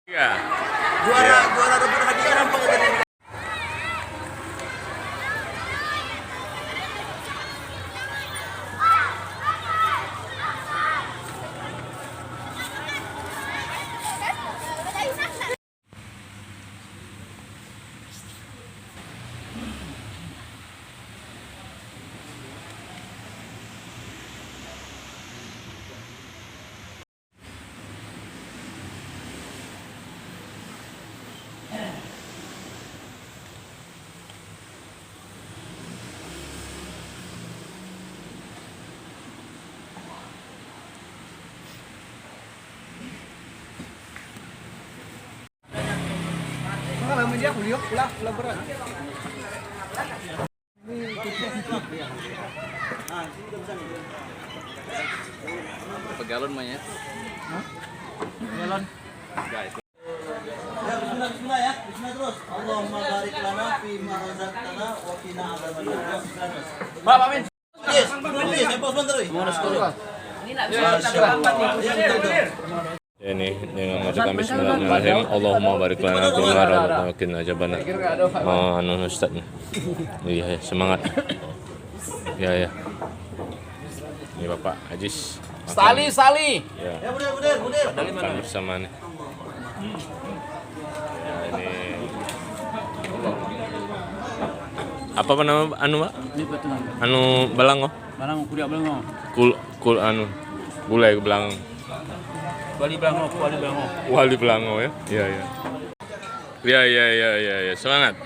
Iya. Juara rebut hadiah nampak tadi. Pegalon mah ya. Ya, bismillah ya. Bismillah terus. Allahumma barik lana fi ma razaqtana wa qina adzabannar. Pak Amin. Yes, please, saya pos bentar. Ya, ini dengan mengucapkan bismillahirrahmanirrahim. Allahumma barik lana fi ma razaqtana wa qina adzabannar. Anu Ustaz. Iya, semangat. Ya. Ini Bapak Ajis. Sali. Ya. Ya, Budir. Makan bersama nih. Ya, ini apa nama anu Pak? Anu Belango? Mana kuliah Belango? Kul anu gulai Belango. Wali Belango. Wali Belango ya. Iya. Semangat.